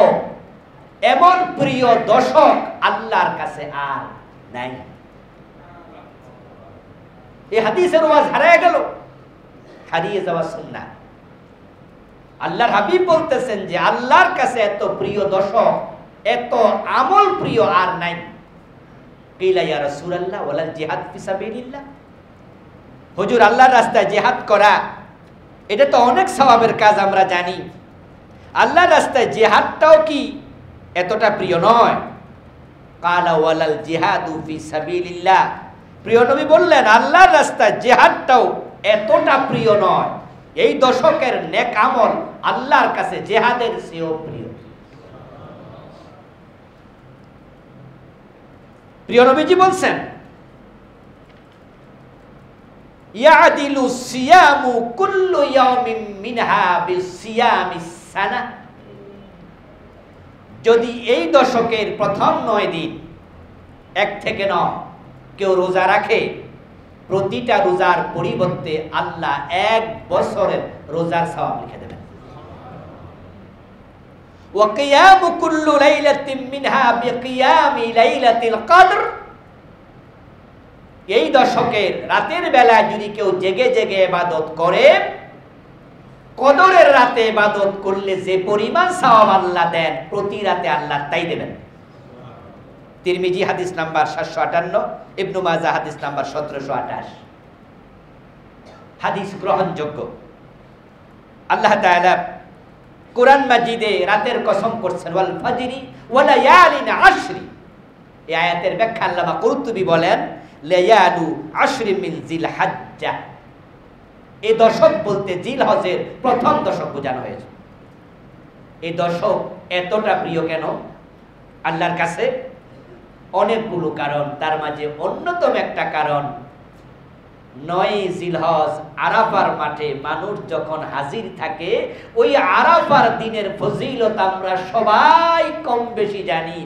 এমন প্রিয় দশক আল্লাহর কাছে আর নাই। এই হাদিসের ওয়াজ হারিয়ে গেল, হারিয়ে যাওয়া সুন্নাহ। আল্লাহর হাবিব বলতেছেন যে আল্লাহর কাছে এত প্রিয় দশক, এত আমল প্রিয় আর নাই। কিলা ইয়া রাসূলুল্লাহ ওয়ালাল জিহাদ ফি সাবিলিল্লাহ, হুজুর আল্লাহর রাস্তায় জিহাদ করা এটা তো অনেক সওয়াবের কাজ, আমরা জানি। আল্লাহর রাস্তায় জিহাদটাও কি এতটা প্রিয় নয়? কালা ওয়ালাল জিহাদু ফি সাবিলিল্লাহ, প্রিয় নবী বললেন আল্লাহর রাস্তায় জিহাদটাও এতটা প্রিয় নয়। এই দশকের নেক আমল আল্লাহর কাছে জিহাদের চেয়েও প্রিয়। প্রিয় নবীজি বলছেন, ইয়াদিলু সিয়ামু কুল্লু ইয়াউমিন মিনহা বিসিয়ামিস সানা। যদি এই দশকের প্রথম 9 দিন, 1 থেকে 9 কেউ রোজা রাখে, প্রতিটা রোজার পরিবর্তে আল্লাহ 1 বছরের রোজার সওয়াব লিখে দেবেন। ওয়া কিয়ামু কুল্লু লাইলাতিন মিনহা বিকিয়ামি লাইলাতিল কদর। এই দশকের রাতের বেলা যদি কেউ জেগে জেগে ইবাদত করে, কদরের রাতে ইবাদত করলে যে পরিমাণ সওয়াব আল্লাহ দেন, প্রতি রাতে আল্লাহ তাই দেবেন। তিরমিজি হাদিস নাম্বার 758, ইবনু মাজাহ হাদিস নাম্বার 1728। হাদিস গ্রহণযোগ্য। আল্লাহ তাআলা কোরআন মাজিদে রাতের কসম করছেন, ওয়াল ফাজরি ওয়া লায়ালিন আশরি। এই আয়াতের ব্যাখ্যা আল্লামা কুরতুবী বলেন, লায়ালু আশরি মিন জিলহজ্জা। এই দশক বলতে জিলহজের প্রথম দশক বোঝানো হয়েছে। এই দশক এতটা প্রিয় কেন আল্লাহর কাছে? অনেকগুলো কারণ, তার মাঝে অন্যতম একটা কারণ, 9 জিলহজ আরাফার মাঠে মানুষ যখন হাজির থাকে, ওই আরাফার দিনের ফজিলত আমরা সবাই কম বেশি জানি।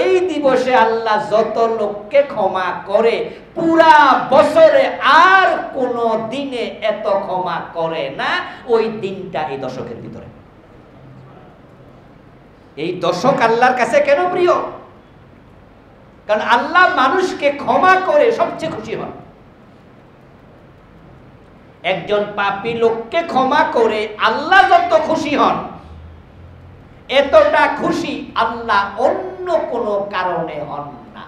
এই দিবসে আল্লাহ যত লোককে ক্ষমা করে, পুরা বছরে আর কোনো দিনে এত ক্ষমা করে না ওই দিনটা এই দশকের ভিতরে। এই দশক আল্লাহর কাছে কেন প্রিয়? কারণ আল্লাহ মানুষকে ক্ষমা করে সবচেয়ে খুশি হন। একজন পাপী লোককে ক্ষমা করে আল্লাহ যত খুশি হন, এতটা খুশি আল্লাহ অন্য কোনো কারণে হন না।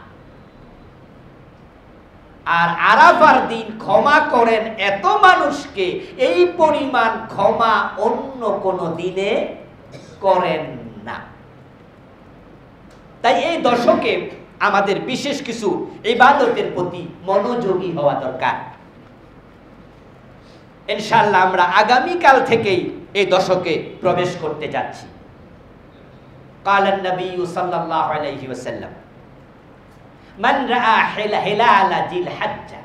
আর আরাফার দিন ক্ষমা করেন এত মানুষকে, এই পরিমাণ ক্ষমা অন্য কোনো দিনে করেন না। তাই এই দশকে আমাদের বিশেষ কিছু ইবাদতের প্রতি মনোযোগী হওয়া দরকার। ইনশাআল্লাহ আমরা আগামীকাল থেকেই এই দশকে প্রবেশ করতে যাচ্ছি। কালান নবী সাল্লাল্লাহু আলাইহি ওয়াসাল্লাম, মান রাআ হিলাল জিলহজ্জা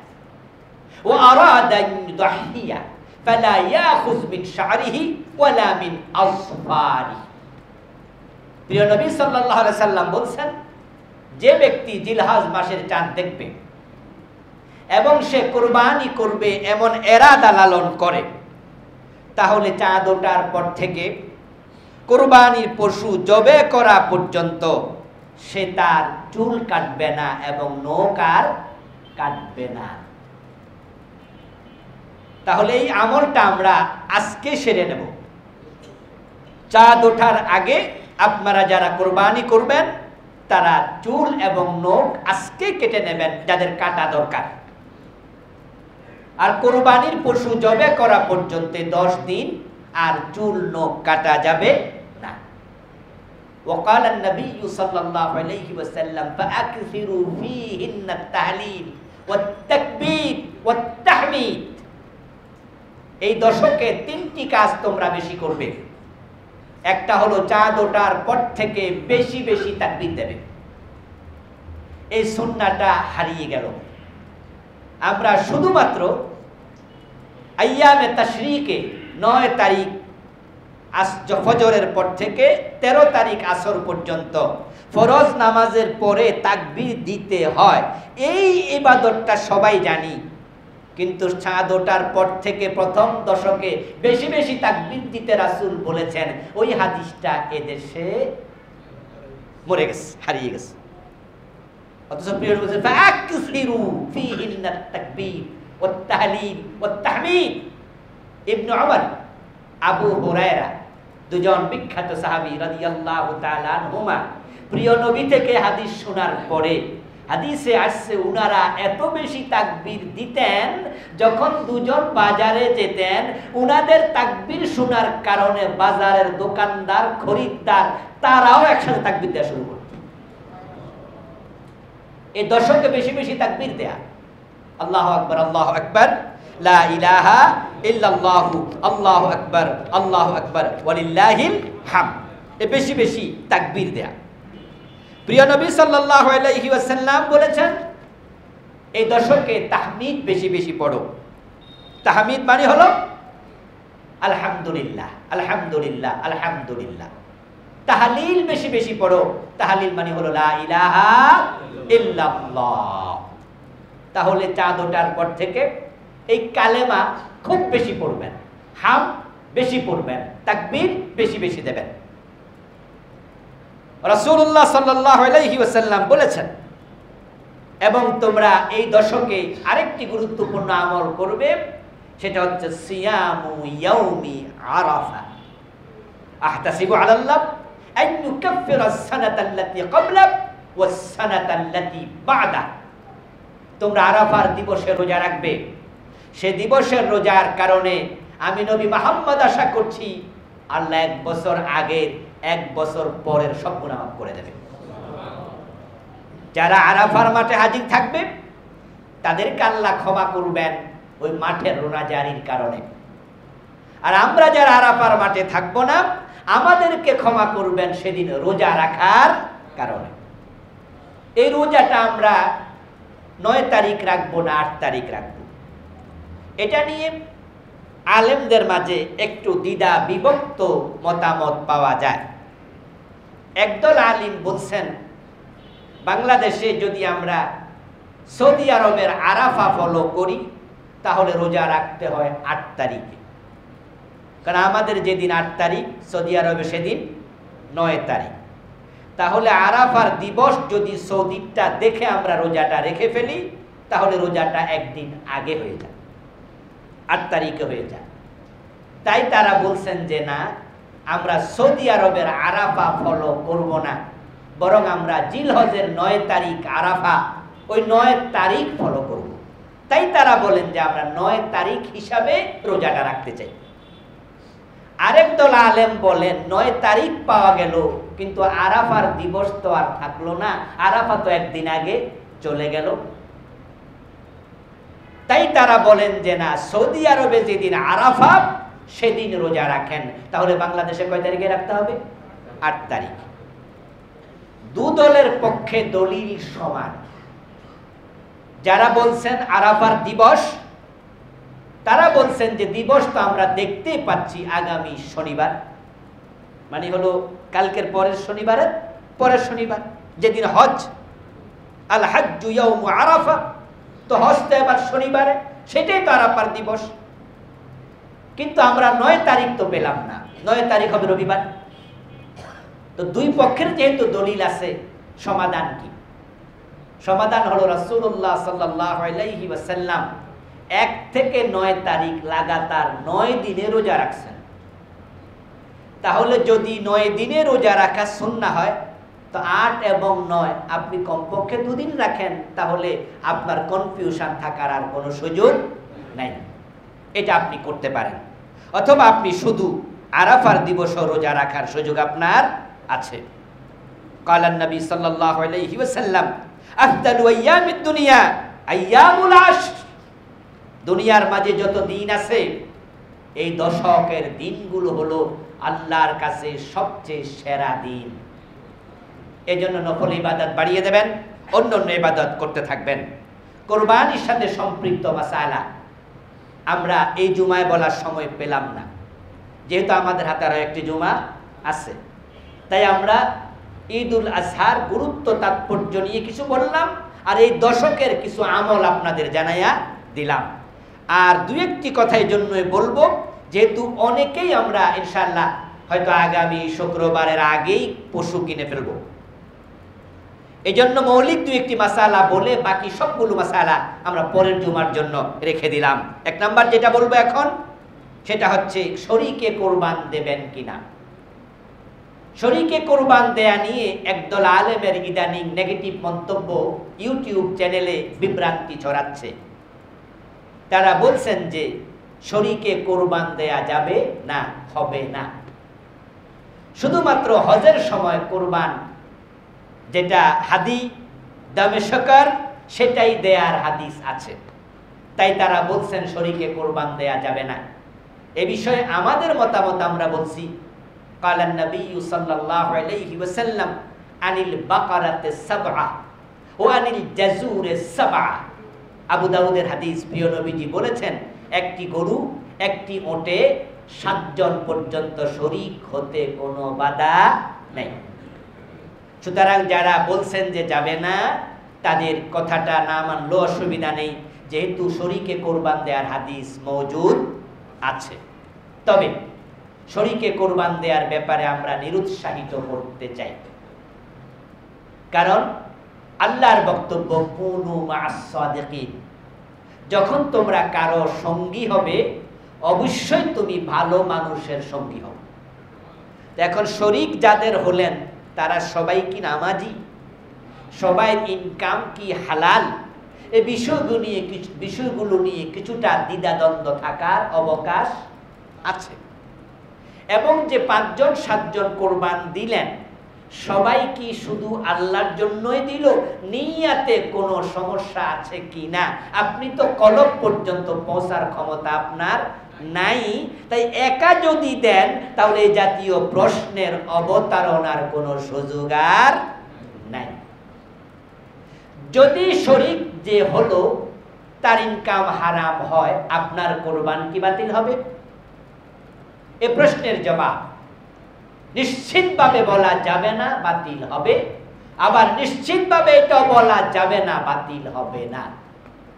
ওয়া আরাদা আন ইউদহিয়া ফালা ইয়াখুয মিন শা'রিহি ওয়ালা মিন আসফারি। প্রিয় নবী সাল্লাল্লাহু আলাইহি ওয়াসাল্লাম বলেন, যে ব্যক্তি জিলহজ মাসের চাঁদ দেখবে এবং সে কুরবানি করবে এমন ইরাদা লালন করে, তাহলে চাঁদ ওঠার পর থেকে কুরবানির পশু জবে করা পর্যন্ত সে তার চুল কাটবে না এবং নখ আর কাটবে না। তাহলে এই আমলটা আমরা আজকে সেরে নেব। চাঁদ ওঠার আগে আপনারা যারা কুরবানি করবেন তারা চুল এবং নখ আজকে কেটে নেবেন, যাদের কাটা দরকার। আর কুরবানির পশু জবে করা পর্যন্ত 10 দিন আর চুল নখ কাটা যাবে না। وقال النبي صلى الله عليه وسلم فأكثروا فيهن التهليل والتكبير والتحميد। এই দশকে 3টি কাজ তোমরা বেশি করবে। একটা হলো চাঁদ ওঠার পর থেকে বেশি বেশি তাকবীর দেবে। এই সুন্নাহটা হারিয়ে গেল। আমরা শুধুমাত্র আইয়ামে তাশরীকে 9 তারিখ ফজরের পর থেকে 13 তারিখ আসর পর্যন্ত ফরজ নামাজের পরে তাকবীর দিতে হয়। এই ইবাদতটা সবাই জানি, কিন্তু চাঁদ ওঠার পর থেকে প্রথম দশকে বেশি বেশি তাকবীর দিতে রাসূল বলেছেন। ওই হাদিসটা এদেশে মরে গেছে, হারিয়ে গেছে। অথচ প্রিয় বলেছেন ফাকসিরু ফীহিন্না তাকবীর ওয়াত তাহলিল ওয়াত তাহমিদ। ইবনে উমর, আবু হুরায়রা, দুজন বিখ্যাত সাহাবী রাদিয়াল্লাহু তাআলা আনহুমা প্রিয় নবী থেকে হাদিস শোনার পরে হাদিসে আসছে উনারা এত বেশি তাকবীর দিতেন, যখন দুজন বাজারে যেতেন উনাদের তাকবীর শোনার কারণে বাজারের দোকানদার খরিদ্দার তারাও একসাথে তাকবীর দেওয়া শুরু করত। এই দশকে বেশি বেশি তাকবীর দেয়া। আল্লাহু আকবার, আল্লাহু আকবার, লা ইলাহা ইল্লাল্লাহু, আল্লাহু আকবার, আল্লাহু আকবার, ওয়ালিল্লাহিল হামদ। এই বেশি বেশি তাকবীর দেয়া। প্রিয় নবী সাল্লাল্লাহু আলাইহি ওয়াসাল্লাম বলেছেন এই দশকে তাহমিদ বেশি বেশি পড়ো। তাহমিদ মানে হলো আলহামদুলিল্লাহ, আলহামদুলিল্লাহ, আলহামদুলিল্লাহ। তাহলিল বেশি বেশি পড়ো। তাহলিল মানে হলো লা ইলাহা ইল্লাল্লাহ। তাহলে চাঁদ ওঠার পর থেকে এই কালেমা খুব বেশি পড়বেন, হাম বেশি পড়বেন, তাকবীর বেশি বেশি দেবেন। রাসূলুল্লাহ সাল্লাল্লাহু আলাইহি ওয়াসাল্লাম বলেছেন, এবং তোমরা এই দশকে আরেকটি গুরুত্বপূর্ণ আমল করবে, সেটা হচ্ছে সিয়ামু ইয়াউমি আরাফা। আহতাসিবু আলাল্লাহ আন ইউকাফিরা আস-সানাতা আল্লাতী ক্বাবলা ওয়াস-সানাতা আল্লাতী বা'দা। তোমরা আরাফার দিবসে রোজা রাখবে। সে দিবসের রোজার কারণে আমি নবী মুহাম্মদ আশা করছি আল্লাহ 1 বছর আগের 1 বছর পরের সব গুনাহ মাফ করে দেবে। যারা আরাফার মাঠে হাজির থাকবে তাদেরকে আল্লাহ ক্ষমা করবেন ওই মাঠের রোজাজারির কারণে। আর আমরা যারা আরাফার মাঠে থাকবো না, আমাদেরকে ক্ষমা করবেন সেদিন রোজা রাখার কারণে। এই রোজাটা আমরা 9 তারিখ রাখবো না 8 তারিখ রাখবো, এটা নিয়ে আলেমদের মাঝে একটু দ্বিধা বিভক্ত মতামত পাওয়া যায়। একদল আলিম বলছেন বাংলাদেশে যদি আমরা সৌদি আরবের আরাফা ফলো করি তাহলে রোজা রাখতে হয় 8 তারিখে, কারণ আমাদের যেদিন 8 তারিখ সৌদি আরবে সেদিন 9 তারিখ। তাহলে আরাফার দিবস যদি সৌদিটা দেখে আমরা রোজাটা রেখে ফেলি তাহলে রোজাটা একদিন আগে হয়ে যায়, 8 তারিখে হয়ে যায়। তাই তারা বলছেন যে না, আমরা সৌদি আরবের আরাফা ফলো করব না, বরং আমরা জিলহজের 9 তারিখ আরাফা, ওই 9 তারিখ ফলো করব। তাই তারা বলেন যে আমরা 9 তারিখ হিসাবে রোজাটা রাখতে চাই। আরেক দল আলেম বলেন 9 তারিখ পাওয়া গেল কিন্তু আরাফার দিবস তো আর থাকলো না, আরাফা তো একদিন আগে চলে গেল। তাই তারা বলেন যে না, সৌদি আরবে যেদিন আরাফা সেদিন রোজা রাখেন। তাহলে বাংলাদেশে কয় তারিখে রাখতে হবে? 8 তারিখ। দু দলের পক্ষে দলিল সমান। যারা বলছেন আরাফার দিবস, তারা বলছেন যে দিবস তো আমরা দেখতেই পাচ্ছি আগামী শনিবার, মানে হলো কালকের পরের শনিবারের পরের শনিবার, যেদিন হজ। আল হাজ্জু ইয়াউমু আরাফা, তো হজ তো এবার শনিবারে, সেটাই তো আরাফার দিবস। কিন্তু আমরা 9 তারিখ তো পেলাম না, 9 তারিখ হবে রবিবার। তো দুই পক্ষের যেহেতু দলিল আছে, সমাধান কি? সমাধান হলো রাসূলুল্লাহ সাল্লাল্লাহু আলাইহি ওয়াসাল্লাম 1 থেকে 9 তারিখ লাগাতার 9 দিনে রোজা রাখছেন। তাহলে যদি 9 দিনে রোজা রাখা সুন্নাহ হয়, তো 8 এবং 9 আপনি কমপক্ষে 2 দিন রাখেন, তাহলে আপনার কনফিউশন থাকার আর কোনো সুযোগ নাই। এটা আপনি করতে পারেন। অথবা আপনি শুধু আরাফার দিবসও রোজা রাখার সুযোগ আপনার আছে। কালান নবী সাল্লাল্লাহু আলাইহি ওয়াসাল্লাম আফদালু আইয়ামিদ দুনিয়া আইয়ামুল আশর। দুনিয়ার মাঝে যত দিন আছে এই দশকের দিনগুলো হলো আল্লাহর কাছে সবচেয়ে সেরা দিন। এজন্য নফল ইবাদত বাড়িয়ে দেবেন, অন্য অন্য ইবাদত করতে থাকবেন। কুরবানির সাথে সম্পৃক্ত মাসালা আমরা এই জুমায় বলার সময় পেলাম না। যেহেতু আমাদের হাতে আরো একটি জুমা আছে, তাই আমরা ঈদুল আজহার গুরুত্ব তাৎপর্য নিয়ে কিছু বললাম, আর এই দশকের কিছু আমল আপনাদের জানাইয়া দিলাম। আর দুই একটি কথা এই জন্যই বলবো, যেহেতু অনেকেই আমরা ইনশাআল্লাহ হয়তো আগামী শুক্রবারের আগেই পশু কিনে ফেলবো, এই জন্য মৌলিক দুই একটি মাসালা বলে বাকি সবগুলো মাসালা আমরা পরের জুমার জন্য রেখে দিলাম। এক নাম্বার যেটা বলবো এখন, সেটা হচ্ছে শরীকে কোরবান দেবেন কিনা। শরীকে কোরবান দেয়া নিয়ে একদল আলেমের ইদানিং নেগেটিভ মন্তব্য ইউটিউব চ্যানেলে বিভ্রান্তি ছড়াচ্ছে। তারা বলছেন যে শরীকে কোরবান দেয়া যাবে না, হবে না, শুধুমাত্র হজের সময় কোরবান যেটা হাদি দামে শকার সেটাই দেয়ার হাদিস আছে, তাই তারা বলছেন শরীকে কোরবান দেয়া যাবে না। এ বিষয়ে আমাদের মতামত আমরা বলছি, কালান নবী সাল্লাল্লাহু আলাইহি ওয়াসাল্লাম আনিল বাকারাতে সাবআ ওয়া আনিল জাজুরে সাবআ। আবু দাউদের হাদিস, প্রিয় নবীজি বলেছেন একটি গরু একটি ওটে 7 জন পর্যন্ত শরীক হতে কোনো বাধা নেই। সুতরাং যারা বলছেন যে যাবে না, তাদের কথাটা না মানলেও অসুবিধা নেই, যেহেতু শরীকে কোরবান দেওয়ার হাদিস মওজুদ আছে। তবে শরীকে কোরবান দেওয়ার ব্যাপারে আমরা নিরুৎসাহিত করতে চাই, কারণ আল্লাহর বক্তব্য কুনু মা'আস সাদিকিন, যখন তোমরা কারো সঙ্গী হবে অবশ্যই তুমি ভালো মানুষের সঙ্গী হবে। এখন শরীক যাদের হলেন তারা সবাই কি নামাজি, সবাই ইনকাম কি হালাল, এই বিষয়গুলো নিয়ে কিছুটা দ্বিধাদ্বন্দ্ব থাকার অবকাশ আছে। এবং যে 5 জন 7 জন কোরবান দিলেন, সবাই কি শুধু আল্লাহর জন্যই দিল, নিয়াতে কোনো সমস্যা আছে কি না, আপনি তো কলব পর্যন্ত পৌঁছার ক্ষমতা আপনার নাই। তাই একা যদি দেন তাহলে এই জাতীয় প্রশ্নের অবতারণার কোনো সুযোগ আর নাই। যদি শরীক যে হলো তার ইনকাম হারাম হয়, আপনার কোরবান কি বাতিল হবে? এ প্রশ্নের জবাব নিশ্চিতভাবে বলা যাবে না, বাতিল হবে। আবার নিশ্চিতভাবে এটা বলা যাবে না, বাতিল হবে না।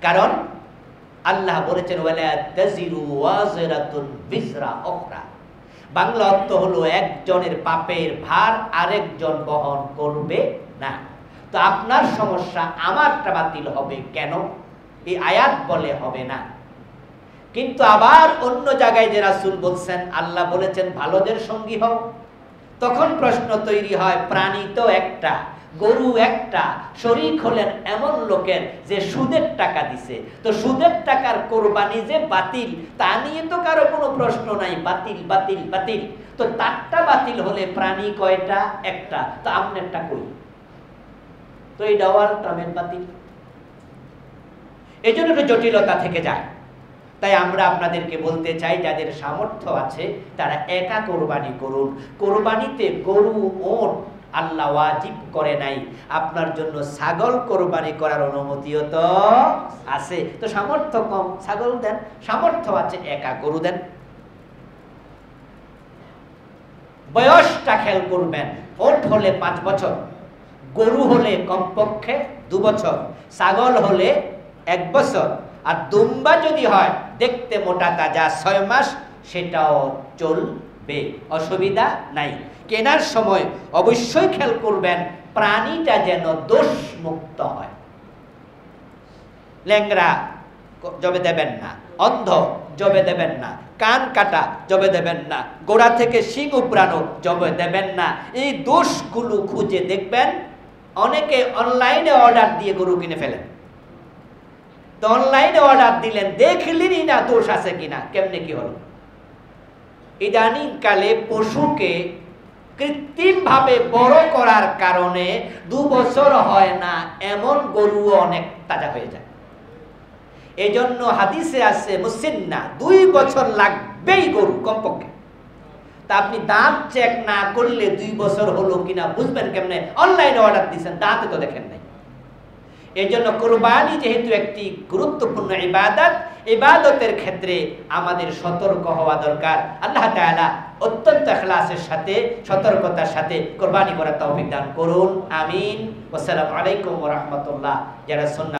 কারণ আল্লাহ বলেছেন ওয়ালা তাজিরু ওয়াজিরাতুন বিজরা উখরা। বাংলা অর্থ হলো একজনের পাপের ভার আরেকজন বহন করবে না। তো আপনার সমস্যা আমারটা বাতিল হবে কেন? এই আয়াত বলে হবে না। কিন্তু আবার অন্য জায়গায় যে রাসূল বলছেন, আল্লাহ বলেছেন ভালোদের সঙ্গী হও, তখন প্রশ্ন তৈরি হয়, প্রাণী তো একটা, গরু একটা, শরীক হলেন এমন লোকের যে সুদের টাকা দিছে, তো সুদের টাকার কোরবানি যে বাতিল তা নিয়ে তো কারো কোনো প্রশ্ন নাই, বাতিল বাতিল বাতিল। তো তারটা বাতিল হলে প্রাণী কয়টা? একটা, তো আপনারটা কই? তো এই ডাওয়াল ট্রামের বাতিল। এই জন্য জটিলতা থেকে যায়। তাই আমরা আপনাদেরকে বলতে চাই, যাদের সামর্থ্য আছে তারা একা কোরবানি করুন। কোরবানিতে গরু ওট আল্লাহ ওয়াজিব করে নাই, আপনার জন্য ছাগল কোরবানি করার অনুমতিও তো আছে। তো সামর্থ্য কম, ছাগল দেন, সামর্থ্য আছে একা গরু দেন। বয়সটা খেয়াল করবেন, ওট হলে 5 বছর, গরু হলে কমপক্ষে 2 বছর, ছাগল হলে 1 বছর, আর দুম্বা যদি হয় দেখতে মোটা তাজা 6 মাস, সেটাও চলবে, অসুবিধা নাই। কেনার সময় অবশ্যই খেয়াল করবেন প্রাণীটা যেন দোষ মুক্ত হয়। ল্যাংড়া জবে দেবেন না, অন্ধ জবে দেবেন না, কান কাটা জবে দেবেন না, গোড়া থেকে শিং উপড়ানো জবে দেবেন না। এই দোষগুলো খুঁজে দেখবেন। অনেকে অনলাইনে অর্ডার দিয়ে গরু কিনে ফেলেন। তো অনলাইনে অর্ডার দিলেন, দেখলেনই না দোষ আছে কিনা, কেমনে কি হলো? ইদানিং কালে পশুকে কৃত্রিম ভাবে বড় করার কারণে 2 বছর হয় না এমন গরু অনেক তাজা হয়ে যায়। এই জন্য হাদিসে আছে মুসিন্না, 2 বছর লাগবেই গরু কমপক্ষে। তা আপনি দাঁত চেক না করলে 2 বছর হলো কিনা বুঝবেন কেমনে? অনলাইনে অর্ডার দিচ্ছেন, দাঁতে তো দেখেন নাই। এই জন্য কুরবানি যেহেতু একটি গুরুত্বপূর্ণ ইবাদত, ইবাদতের ক্ষেত্রে আমাদের সতর্ক হওয়া দরকার। আল্লাহ তাআলা অত্যন্ত ইখলাসের সাথে, সতর্কতার সাথে কুরবানি করার তৌফিক দান করুন, আমিন। আসসালামু আলাইকুম ওয়া রাহমাতুল্লাহ। যারা সুন্নাহ